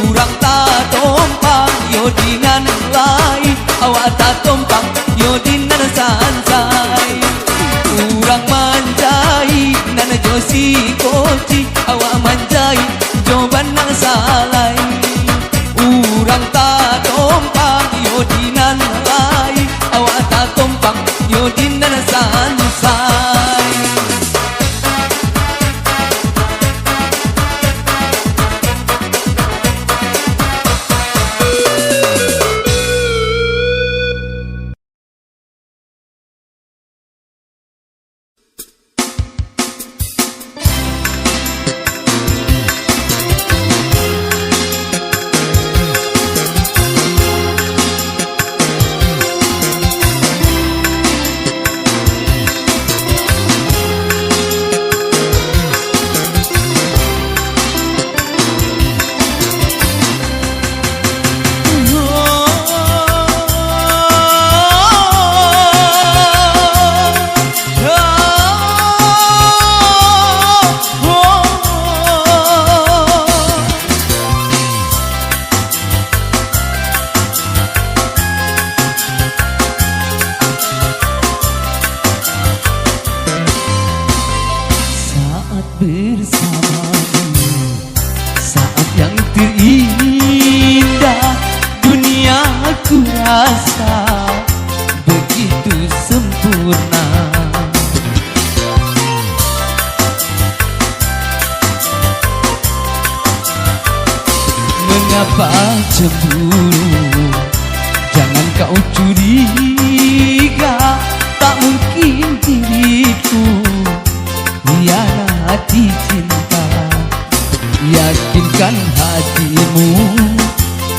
urang tak tompang yodinan lai awak tak tompang yodinan sansai urang manjai dan josi koci awak manjai coba nang salai urang tak tompang yodinan lai awak tak tompang yodinan sansai bersamamu saat yang terindah dunia aku rasa begitu sempurna mengapa cemburu jangan kau curiga tak mungkin diriku hianati cinta yakinkan hatimu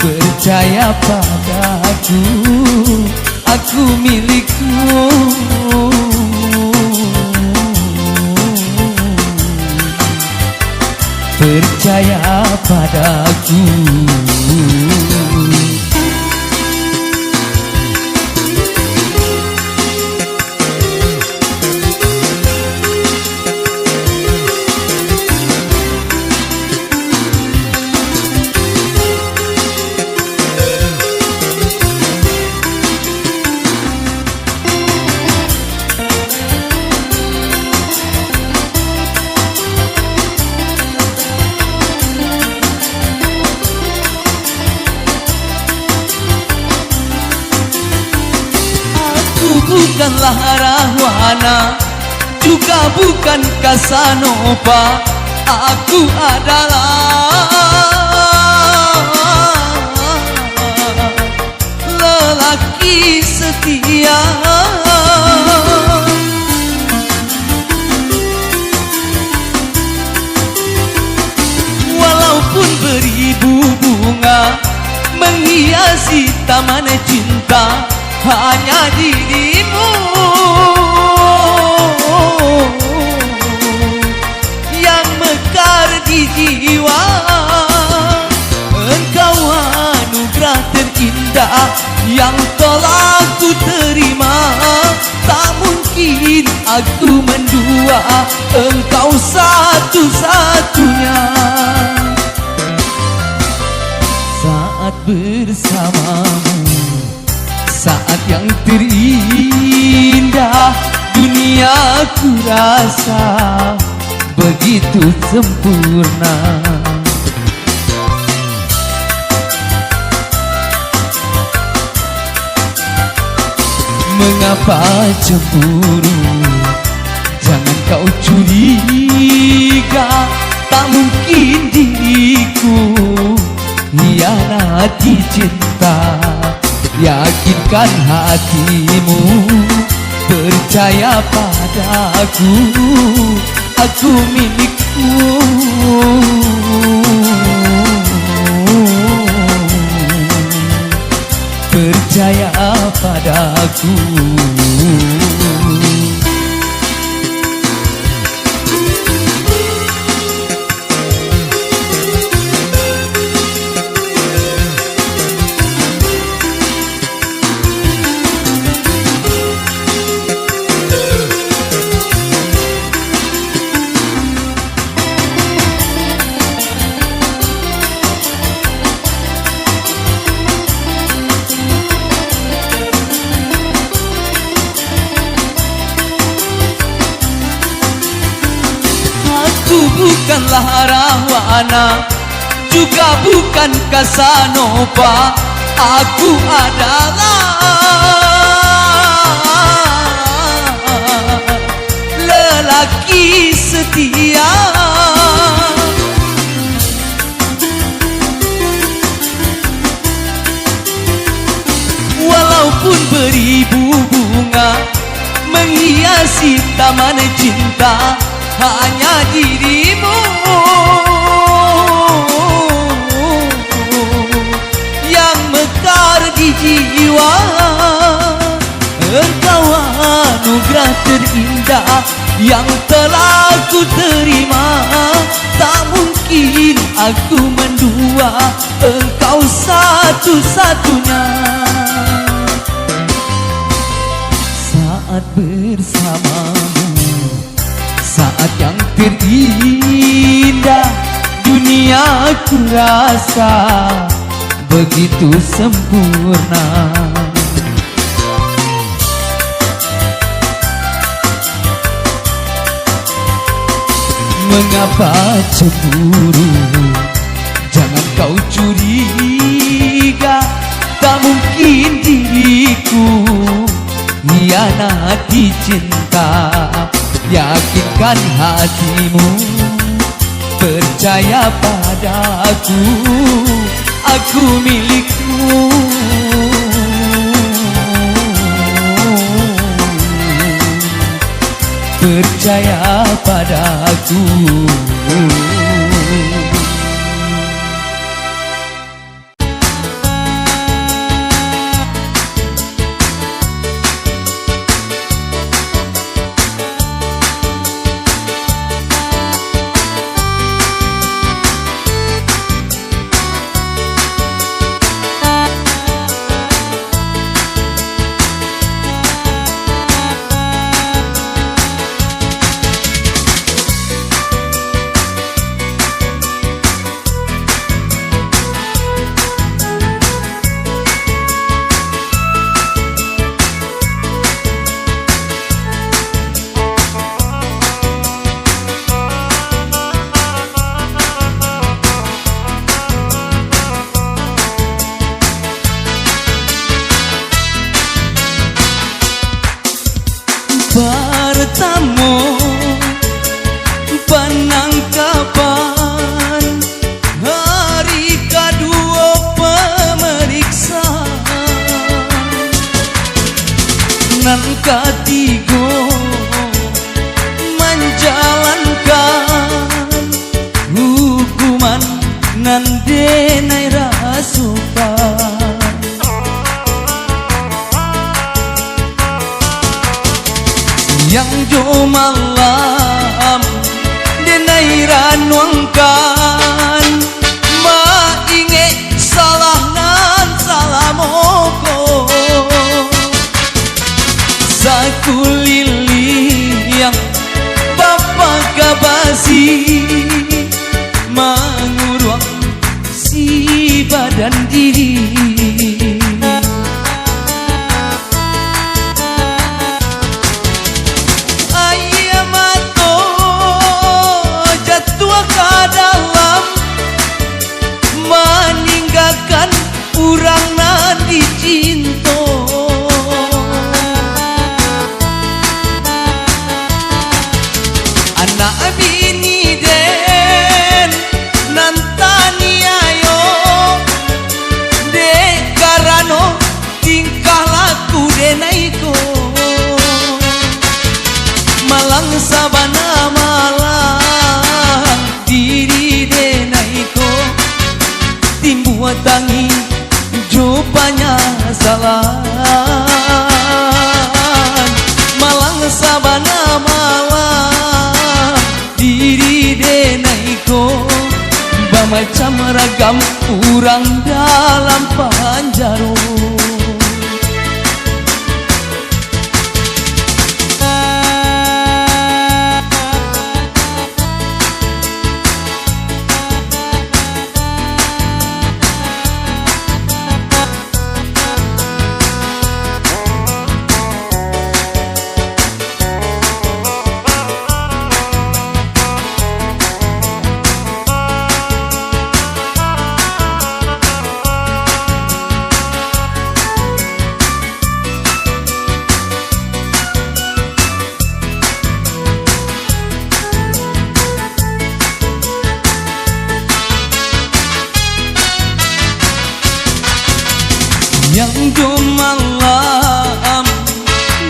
percaya padaku aku milikmu percaya padaku bukanlah Rahwana, juga bukan Casanova. Aku adalah lelaki setia. Walaupun beribu bunga menghiasi taman cinta, hanya dirimu yang mekar di jiwa. Engkau anugerah terindah yang telah ku terima. Tak mungkin aku mendua, engkau satu-satunya. ku rasa begitu sempurna. Mengapa cemburu? Jangan kau curiga, tak mungkin diriku hianati cinta. Yakinkan hatimu, percaya padaku, aku milikmu. Percaya padaku. Bukanlah Rahwana, juga bukan Casanova. Aku adalah lelaki setia. Walaupun beribu bunga menghiasi taman cinta, hanya dirimu yang mekar di jiwa. Engkau anugerah terindah yang telah ku terima. Tak mungkin aku mendua, engkau satu-satunya. Saat bersamamu, saat yang terindah dunia ku rasa begitu sempurna. Mengapa cemburu? Jangan kau curiga, tak mungkin diriku hianati cinta. Yakinkan hatimu, percaya padaku, aku milikmu. Percaya padaku. Bertemu penangkapan, hari kedua pemeriksaan, nan ketiga menjalankan hukuman nan denai rasukan. Yang jo malam denai ranuangkan, ma inge salah nan salah moko. Sakulili yang bapak kabasi menguruang si badan diri. Aye timbuat tangi jopanya salah malang sabana malam diri denaiko macam ragam kurang dalam panjaro yang malam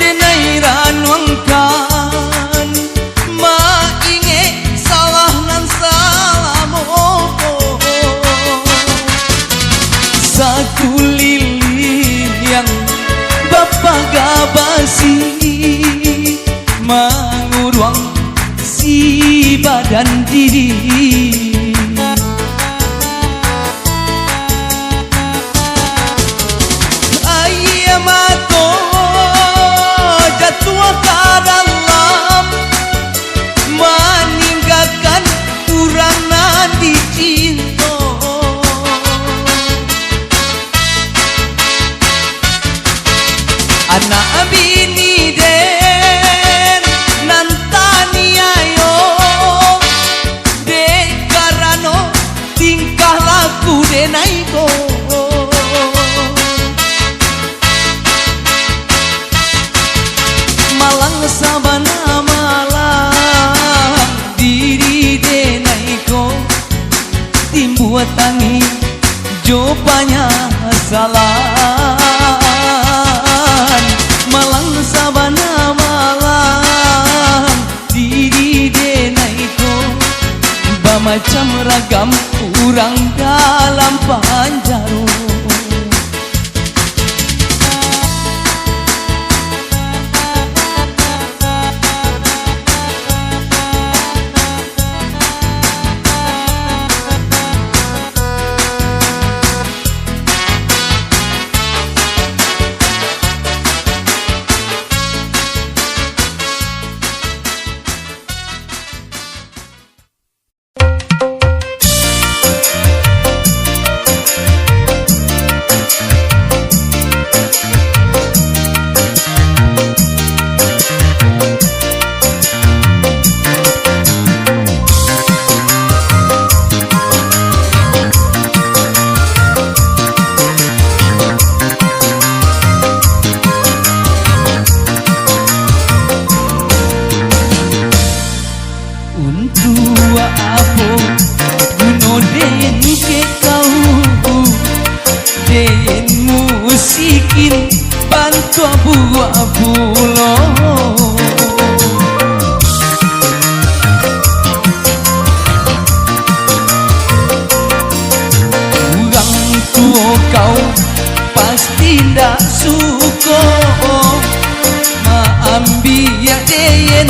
denai ranuangkan mainge salah nan salamo satu lilin yang bapak gabasi menguruang si badan diri mato jatuh ke dalam meninggalkan kurang nanti cinta anak bini den nantani ayo dekarano tingkah laku denaiko malang sabana malam diri denaiko timbuat tangi jopanya salah malang sabana malam diri denaiko macam ragam kurang dalam panjaro musikin bantu buah pulo orang tua kau pasti ndak suko maambil deyen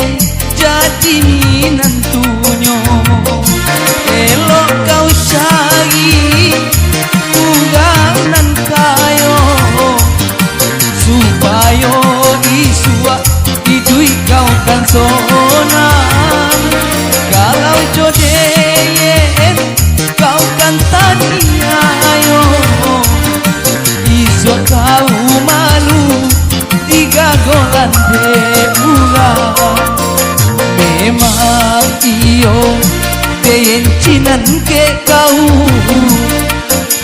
jadi minantunyo elok kau cari uganan kayo supaya isua idui kau kan sonan kalau jodeyen kau kan taniayo iso kau malu tiga golan bulan memang iyo deyen cinan ke kau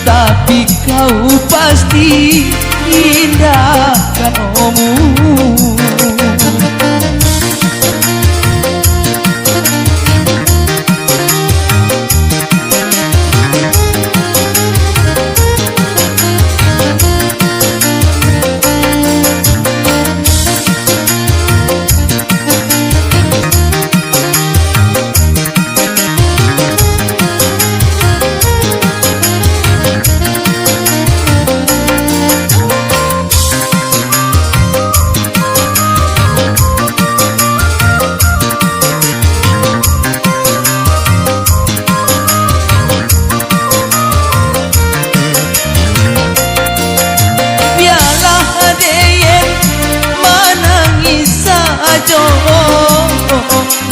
tapi kau pasti indah kan omong aduh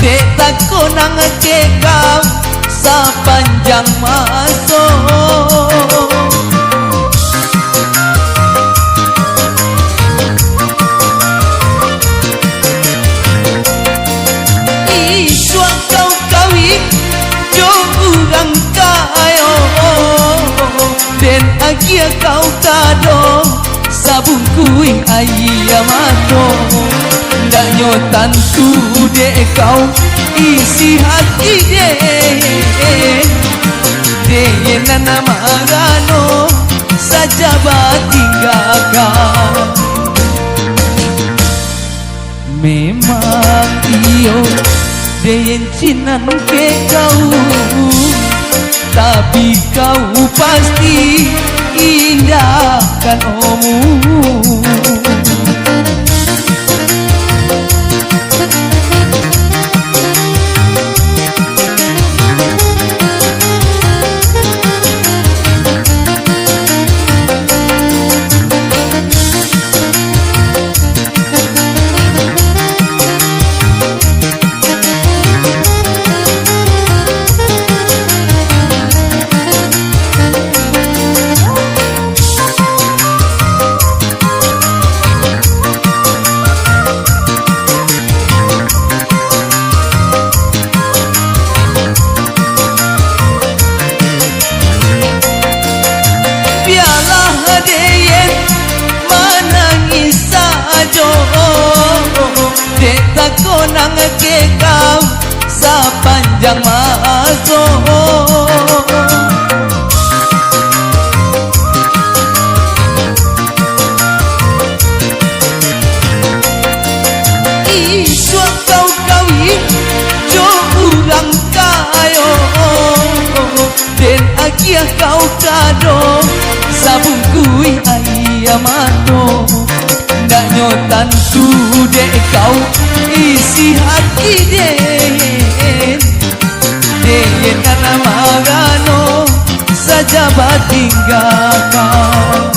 dek tak konang ke kau sepanjang masuk. Iswa kau kawin jo urang kayo den agia kau kado sabun kuing ayam ato ndak nyotan tu dek kau isi hati dek nana marano saja batinggalkan. Memang iyo deyen cinan ke kau, tapi kau pasti indah kan omu. Dek tak konang ke kau sepanjang masuk. Iswa kau kawin jo urang kayo den agia kau kado sabun kui ayam ato ndak nyotan tu dek kau isi hati den karena magano saja batinggalkan.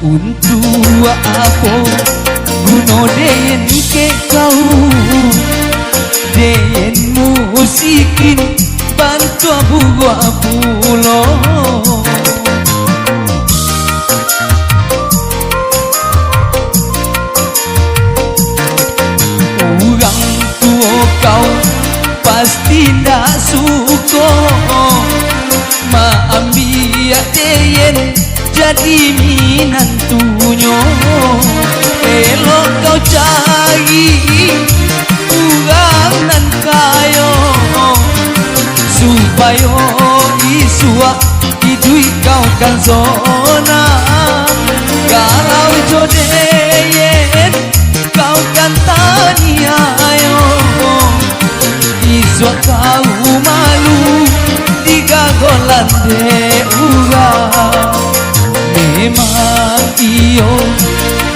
Untuk apa guno den ke kau den musikin bantu buah pulau. Kau pasti ndak suko maambil deyen jadi minantunyo. Elok kau cari urang nan kayo supaya isua idui kau kan zona. Kalau jodeyen kau kan tanya ayo iswa kau malu tiga golan de urang. Memang iyo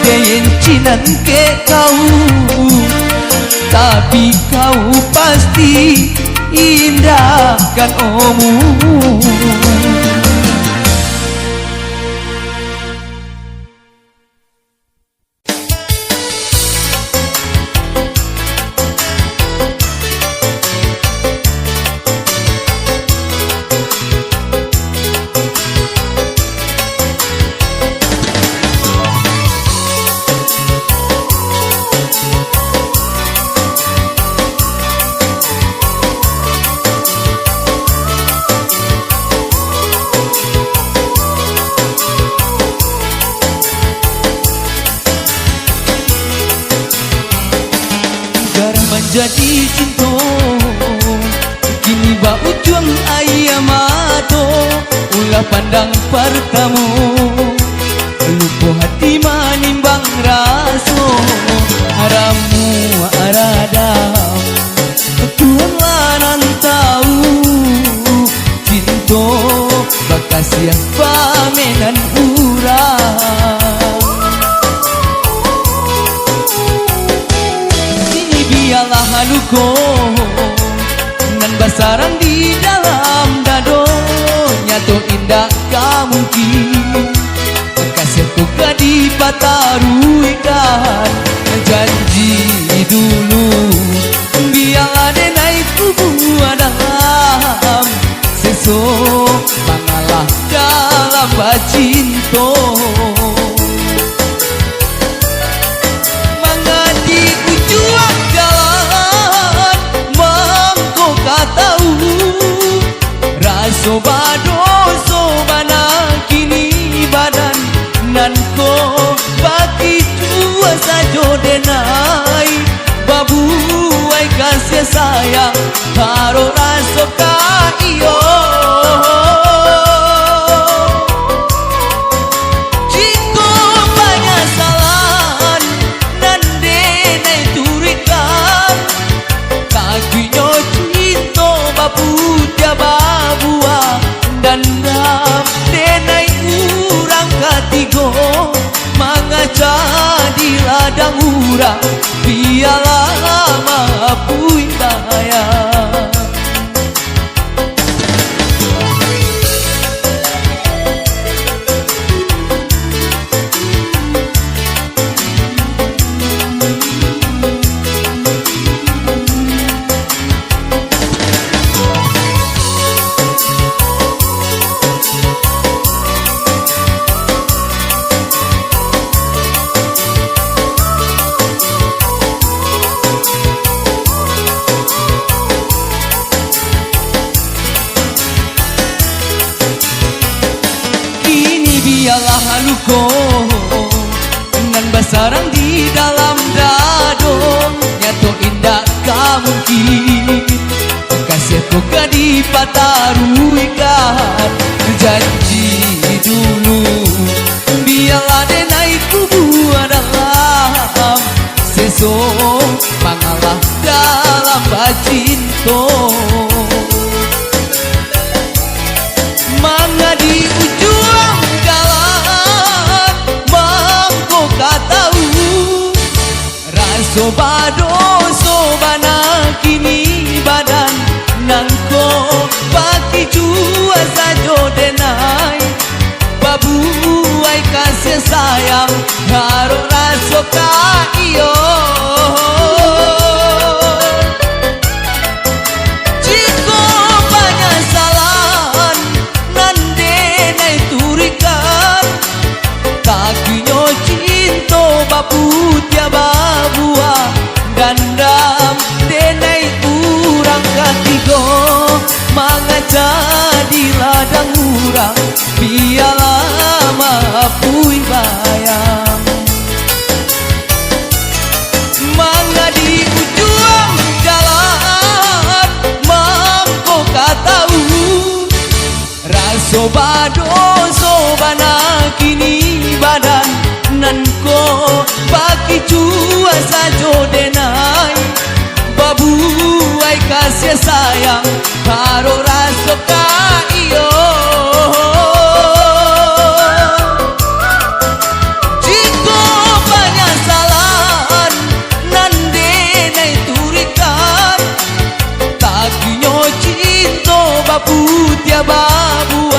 deyen cinan ke kau, tapi kau pasti indah kan omu. Jadi cinta kini bau juang ayam ato ulah pandang pertama lupa hati manimbang raso haramu aradam Tuhan lanan tahu cinta bakas yang pamenan urang. Biarlah haluko nan basarang di dalam dado nyato indah kamungkin kasihku kadi pataruikan janji dulu biar ada naik kubu dalam seso mengalah dalam bacinto mengadi ujung jalan mangko katau raso badoso bana kini badan nan ko bagi jua sajo denai babu ai kasih sayang karo raso ka iyo jiko penyesalan nan denai turikan kakinya cinta babu dia babua dan dam denai urang katigo mangaca di ladang urang biarlah mapuin bahaya biarlah luko nan basarang di dalam dado nyato indah kamungkin kasih toka di pataruikan janji dulu biarlah denai kubu dalam seso mengalah dalam bacinto mangadi ujung jalan mangko katau raso badoso bana kini badan nangko bagi jua sajo denai babu ai kasih sayang karo raso ka iyo baputia babua gandam denai urang katigo mangaca di ladang urang biarlah mapuin bayang mangadi ujung jalan mangko katau raso badoso bana kini badan nanko bagi jua sajo denai babu ai kasih sayang karo raso ka iyo jiko penyesalan nan denai turikan kakinya cinta babu dia babu